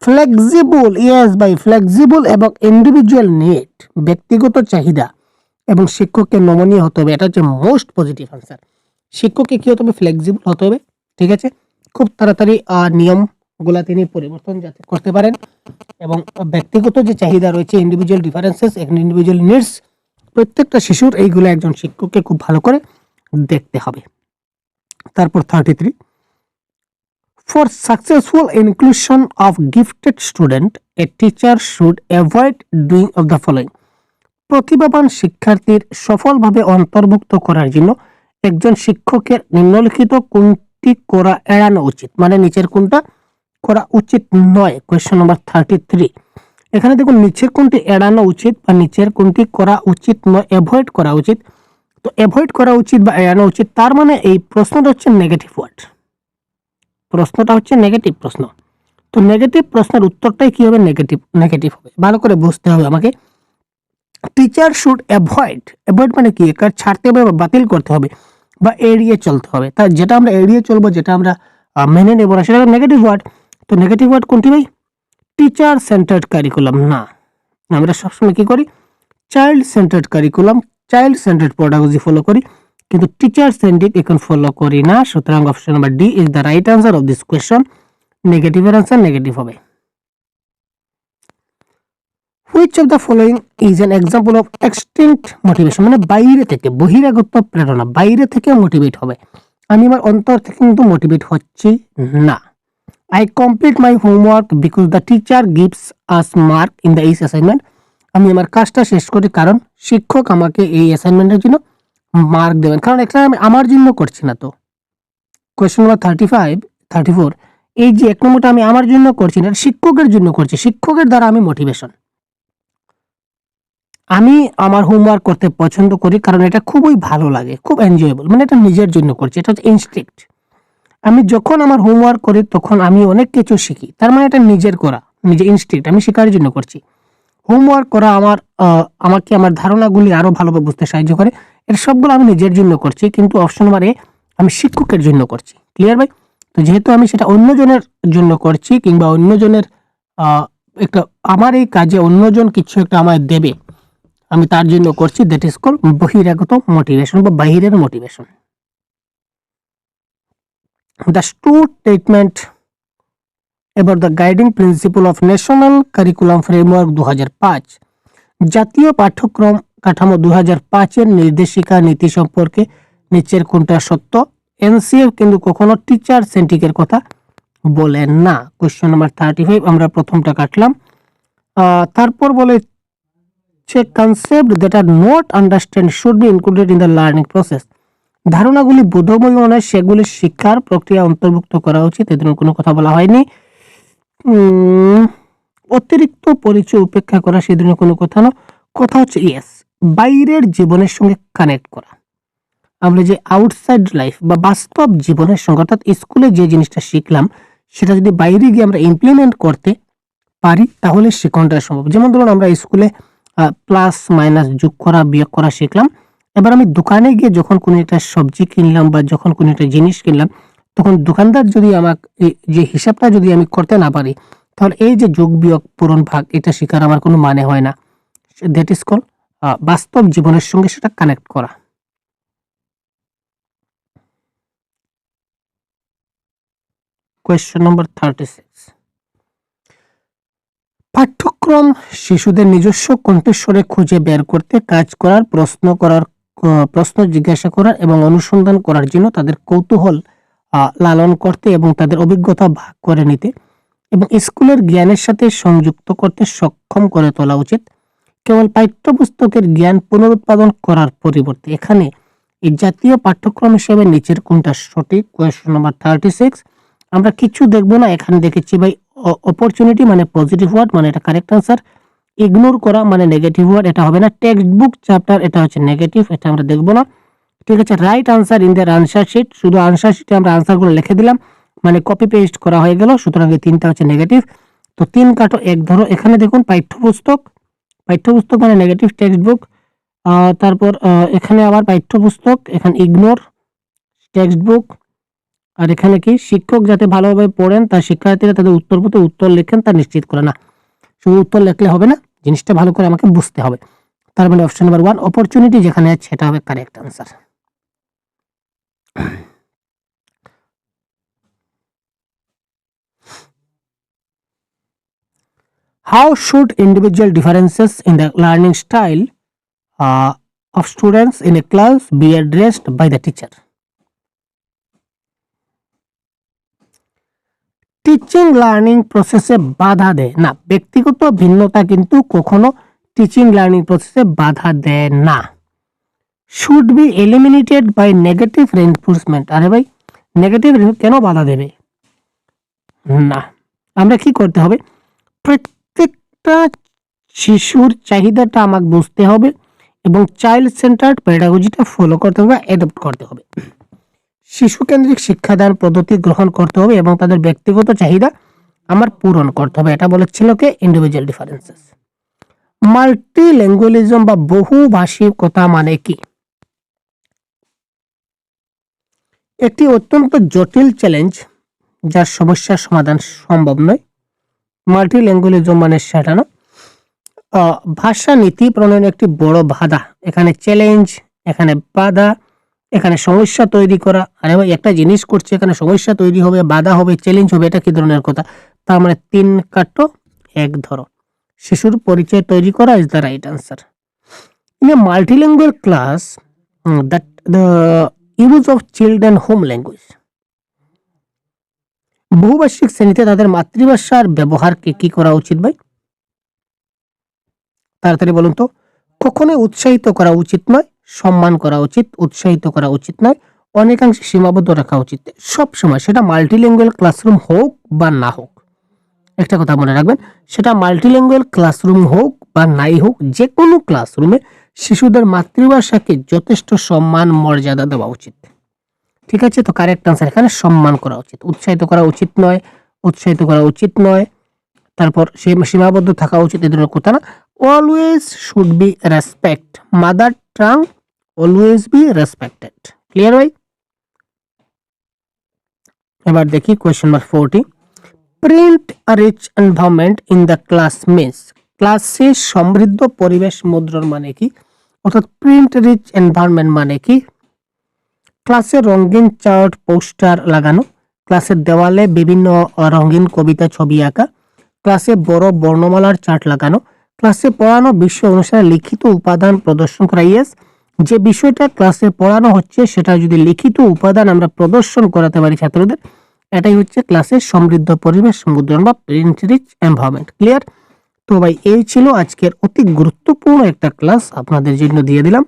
ফ্লেক্সিবল, ইয়েস ভাই, ফ্লেক্সিবল এবং ইন্ডিভিজুয়াল নিড, ব্যক্তিগত চাহিদা এবং শিক্ষককে নমনীয় হতে হবে, এটা হচ্ছে মোস্ট পজিটিভ আনসার। শিক্ষককে কি হতে হবে, ফ্লেক্সিবল হতে হবে। ঠিক আছে, খুব তাড়াতাড়ি নিয়মগুলা তিনি পরিবর্তন যাতে করতে পারেন, এবং ব্যক্তিগত যে চাহিদা রয়েছে, ইন্ডিভিজুয়াল ডিফারেন্সেস এবং ইন্ডিভিজুয়াল নিডস, প্রত্যেকটা শিশুর এইগুলো একজন শিক্ষককে খুব ভালো করে দেখতে হবে। তারপর 33, for successful inclusion of gifted student, a teacher should avoid doing of the following. প্রতিভাবান শিক্ষার্থীর সফলভাবে অন্তর্ভুক্ত করার জন্য একজন শিক্ষকের নিম্নলিখিত কোনটি করা এড়ানো উচিত, মানে নিচের কোনটা করা উচিত নয়। কোয়েশ্চন নাম্বার 33, এখানে দেখুন নিচের কোনটি এড়ানো উচিত বা নিচের কোনটি করা উচিত নয়, অ্যাভয়েড করা উচিত। তো অ্যাভয়েড করা উচিত বা এড়ানো উচিত, তার মানে এই প্রশ্নটা হচ্ছে নেগেটিভ ওয়ার্ড, প্রশ্নটা হচ্ছে নেগেটিভ প্রশ্ন। তো নেগেটিভ প্রশ্নের উত্তরটাই কি হবে, নেগেটিভ হবে, ভালো করে বুঝতে হবে আমাকে। টিচার শুড অ্যাভয়েড মানে কি, কাজ ছাড়তে হবে বা বাতিল করতে হবে বা এড়িয়ে চলতে হবে। তাই যেটা আমরা এড়িয়ে চলবো, যেটা আমরা মেনে নেব না, সেটা নেগেটিভ ওয়ার্ড। তো নেগেটিভ ওয়ার্ড কোনটি ভাই, টিচার সেন্টার্ড কারিকুলাম, না আমরা সবসময় কি করি, child centred curriculum, child centred pedagogy follow করি, কিন্তু টিচার সেন্ট্রিক এখন ফলো করি না। সুতরাং option number D is the right answer of this question. নেগেটিভের আনসার নেগেটিভ হবে। Which of the following is an example of extrinsic motivation, মানে বাইরে থেকে, বহিরাগত প্রেরণা, বাইরে থেকে মোটিভেট হবে, আমি আমার অন্তর থেকে কিন্তু মোটিভেট হচ্ছি না। I complete my homework because the teacher gives us mark in the is assignment, আমি আমার কাজটা শেষ করি কারণ শিক্ষক আমাকে এই অ্যাসাইনমেন্টের জন্য মার্ক দেবেন, কারণ এটা আমি আমার জন্য করছি না। তো কোয়েশ্চন নাম্বার 34, এই যে 1 নম্বরটা আমি আমার জন্য করছি না, শিক্ষকের জন্য করছি, শিক্ষকের দ্বারা আমি মোটিভেশন। আমি আমার হোমওয়ার্ক করতে পছন্দ করি কারণ এটা খুবই ভালো লাগে, খুব এনজয়েবল, মানে এটা নিজের জন্য করছি, এটা হচ্ছে ইনস্টিংক্ট। আমি যখন আমার হোমওয়ার্ক করি তখন আমি অনেক কিছু শিখি, তার মানে এটা নিজের করা, নিজের ইনস্টিংক্ট, আমি শেখার জন্য করছি। হোমওয়ার্ক করা আমাকে আমার ধারণাগুলি আরো ভালোভাবে বুঝতে সাহায্য করে। এটা সবগুলো আমি নিজের জন্য করছি, কিন্তু অপশন নম্বর এ আমি শিক্ষকের জন্য করছি। ক্লিয়ার ভাই? তো যেহেতু আমি সেটা অন্যজনের জন্য করছি, কিংবা অন্যজনের আহ, একটা, আমার এই কাজে অন্যজন কিছু একটা আমায় দেবে, আমি তার জন্য করছি, দ্যাট ইজ কল বহিরাগত মোটিভেশন বা বাহিরের মোটিভেশন। দ্য ট্রু স্টেটমেন্ট এবার the guiding principal of national curriculum framework 2005, জাতীয় পাঠ্যক্রম কাঠামো 2005-এর নির্দেশিকা নীতি সম্পর্কে নিচের কোনটা সত্য? এনসিএফ কিন্তু কখনো টিচার সেন্ট্রিকের কথা বলেন না। কোয়েশ্চেন নাম্বার 35, আমরা প্রথমটা কাটলাম। তারপর বলেছে concept that are not understand should be included in the learning process. ধারণাগুলি বোধগম্য নয়, সেগুলি শিক্ষার প্রক্রিয়া অন্তর্ভুক্ত করা উচিত, এদের কোনো কথা বলা হয়নি। অতিরিক্ত পরিচয় উপেক্ষা করা, সে ধরনের কোনো কথা না। কথা হচ্ছে ইয়েস, বাইরের জীবনের সঙ্গে কানেক্ট করা। আমরা যে আউটসাইড লাইফ বা বাস্তব জীবনের সঙ্গে, অর্থাৎ স্কুলে যে জিনিসটা শিখলাম সেটা যদি বাইরে গিয়ে আমরা ইমপ্লিমেন্ট করতে পারি তাহলে শেখানোটা সম্ভব। যেমন ধরুন আমরা স্কুলে প্লাস মাইনাস যোগ করা বিয়োগ করা শিখলাম, এবার আমি দোকানে গিয়ে যখন কোনো একটা সবজি কিনলাম বা যখন কোনো একটা জিনিস কিনলাম, তখন দোকানদার যদি আমাকে যে হিসাবটা যদি আমি করতে না পারি, তাহলে এই যে যোগ বিয়োগ পূরণ ভাগ এটা শেখার আমার কোনো মানে হয় না। দ্যাট ইজ কল বাস্তব জীবনের সঙ্গে সেটা কানেক্ট করা। কোয়েশ্চেন নম্বর 36, পাঠ্যক্রম শিশুদের নিজস্ব কণ্ঠস্বরে খুঁজে বের করতে, কাজ করার, প্রশ্ন জিজ্ঞাসা করার এবং অনুসন্ধান করার জন্য তাদের কৌতূহল লালন করতে এবং তাদের অভিজ্ঞতা ভাগ করে নিতে এবং স্কুলের জ্ঞানের সাথে সংযুক্ত করতে সক্ষম করে তোলা উচিত। কেবল পাঠ্যপুস্তকের জ্ঞান পুনরুৎপাদন করার পরিবর্তে এখানে এই জাতীয় পাঠ্যক্রম হিসেবে নিচের কোনটা সঠিক? কোয়েশ্চেন নাম্বার 36, আমরা কিছু দেখবো না, এখানে দেখেছি ভাই অপরচুনিটি মানে পজিটিভ ওয়ার্ড, মানে এটা কারেক্ট আনসার। ইগনোর করা মানে নেগেটিভ ওয়ার্ড, এটা হবে না। টেক্সট বুক চ্যাপ্টার, এটা হচ্ছে নেগেটিভ, এটা আমরা দেখবো না। ঠিক আছে, right answer in the answer sheet, শুধু আনসার শিটে আমরা আনসারগুলো লিখে দিলাম, মানে কপি পেস্ট করা হয়ে গেল, সুতরাং এই তিনটা হচ্ছে নেগেটিভ। তো 3 কাটো 1 ধরো, এখানে দেখুন পাঠ্যপুস্তক, পাঠ্যপুস্তক মানে নেগেটিভ, টেক্সট বুক, তারপর এখানে আবার পাঠ্যপুস্তক, এখানে ইগনোর, টেক্সট বুক, আর এখানে কি শিক্ষক যাতে ভালোভাবে পড়েন তার শিক্ষার্থীরা তাদের উত্তরপত্রে উত্তর লেখেন তা নিশ্চিত করে না। শুধু উত্তর লিখলে হবে না, জিনিসটা ভালো করে আমাকে বুঝতে হবে। তার মানে অপশন নাম্বার 1 অপরচুনিটি যেখানে আছে সেটা হবে correct answer. How should individual differences in the learning style of students in a class be addressed by the teacher? Teaching learning প্রসেসে বাধা দেয় না, ব্যক্তিগত ভিন্নতা কিন্তু কখনো টিচিং লার্নিং প্রসেসে বাধা দেয় না। Should be eliminated by negative reinforcement, আরে ভাই নেগেটিভ কেন বাধা দেবে? না, আমরা কি করতে হবে, প্রত্যেকটা শিশুর চাহিদাটা আমাকে বুঝতে হবে এবং চাইল্ড সেন্টার্ড পেডাগজিটা ফলো করতে হবে, অ্যাডপ্ট করতে হবে। শিশু কেন্দ্রিক শিক্ষাদান পদ্ধতি গ্রহণ করতে হবে এবং তাদের ব্যক্তিগত চাহিদা আমার পূরণ করতে হবে। এটা বলেছিল কে? Individual differences. মাল্টিল্যাঙ্গুয়ালিজম বা বহুভাষিকতা মানে কি? একটি অত্যন্ত জটিল চ্যালেঞ্জ যার সমস্যার সমাধান সম্ভব নয়। মাল্টিল্যাঙ্গুয়ালিজম মানে সেটা না, ভাষা নীতি প্রণয়নের একটি বড় বাধা। এখানে চ্যালেঞ্জ, এখানে বাধা, এখানে সমস্যা তৈরি করা। আরে ভাই একটা জিনিস করছে, এখানে সমস্যা তৈরি হবে, বাধা হবে, চ্যালেঞ্জ হবে, এটা কি ধরনের কথা? তার মানে 3 কাটো 1 ধরো, শিশুর পরিচয় তৈরি করা is the right answer. In a multilingual class that the use of children home language, বহুভাষিক শ্রেণীতে তাদের মাতৃভাষার ব্যবহারকে কি করা উচিত ভাই? তাড়াতাড়ি বলুন তো। কখনোই উৎসাহিত করা উচিত নয়, সম্মান করা উচিত, উৎসাহিত করা উচিত নয়, অনেকাংশে সীমাবদ্ধ রাখা উচিত সব সময়, সেটা মাল্টিল্যাঙ্গুয়াল ক্লাসরুম হোক বা না হোক। একটা কথা মনে রাখবেন, সেটা মাল্টিল্যাঙ্গুয়াল ক্লাসরুম হোক বা নাই হোক, যে কোনো ক্লাসরুমে শিশুদের মাতৃভাষাকে যথেষ্ট সম্মান মর্যাদা দেওয়া উচিত। ঠিক আছে, তো কারেক্ট আনসার এখানে সম্মান করা উচিত। উৎসাহিত করা উচিত নয়, উৎসাহিত করা উচিত নয়, তারপর সীমাবদ্ধ থাকা উচিত, এই ধরনের কথা না। Always should be respect mother tongue, always be respected. Clear ভাই? এবার দেখি question number 40। Print a rich environment in the class means, ক্লাসে সমৃদ্ধ পরিবেশ মুদ্রণ মানে কি? অর্থাৎ প্রিন্ট রিচ এনভায়রনমেন্ট মানে কি? ক্লাসে রঙিন চার্ট পোস্টার লাগানো, ক্লাসের দেওয়ালে বিভিন্ন রঙিন কবিতা ছবি আঁকা, ক্লাসে বড় বর্ণমালার চার্ট লাগানো, ক্লাসে পড়ানো বিষয় অনুসারে লিখিত উপাদান প্রদর্শন করা। ইয়েস, যে বিষয়টা ক্লাসে পড়ানো হচ্ছে সেটা যদি লিখিত উপাদান আমরা প্রদর্শন করাতে পারি ছাত্রদের, এটাই হচ্ছে ক্লাসের সমৃদ্ধ পরিবেশ মুদ্রণ বা প্রিন্ট রিচ এনভায়রনমেন্ট। ক্লিয়ার? তো ভাই এই ছিল আজকের অতি গুরুত্বপূর্ণ একটা ক্লাস আপনাদের জন্য দিয়ে দিলাম,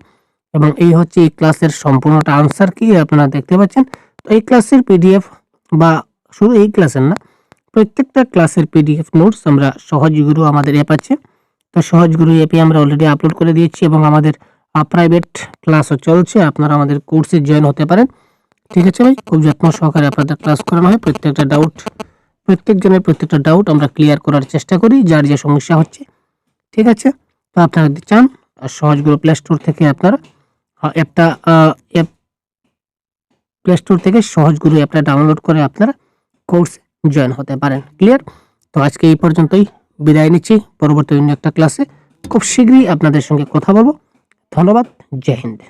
এবং এই হচ্ছে এই ক্লাসের সম্পূর্ণটা আনসার কি আপনারা দেখতে পাচ্ছেন। তো এই ক্লাসের পিডিএফ, বা শুধু এই ক্লাসের না, প্রত্যেকটা ক্লাসের পিডিএফ নোটস আমরা সহজ গুরু আমাদের অ্যাপ আছে, তো সহজ গুরু অ্যাপে আমরা অলরেডি আপলোড করে দিয়েছি, এবং আমাদের প্রাইভেট ক্লাসও চলছে, আপনারা আমাদের কোর্সে জয়েন হতে পারেন। ঠিক আছে ভাই, খুব যত্ন সহকারে আপনাদের ক্লাস করানো হয়। প্রত্যেকজনের প্রত্যেকটা ডাউট আমরা ক্লিয়ার করার চেষ্টা করি, যার যে সমস্যা হচ্ছে। ঠিক আছে, তো আপনারা যদি চান সহজ গুরু প্লে স্টোর থেকে আপনারা অ্যাপটা প্লে স্টোর থেকে সহজ গুরু অ্যাপটা ডাউনলোড করে আপনারা কোর্সে জয়েন হতে পারেন। ক্লিয়ার? তো আজকে এই পর্যন্তই, বিদায় নিচ্ছি। পরবর্তী অন্য একটা ক্লাসে খুব শীঘ্রই আপনাদের সঙ্গে কথা বলবো। ধন্যবাদ, জয় হিন্দ।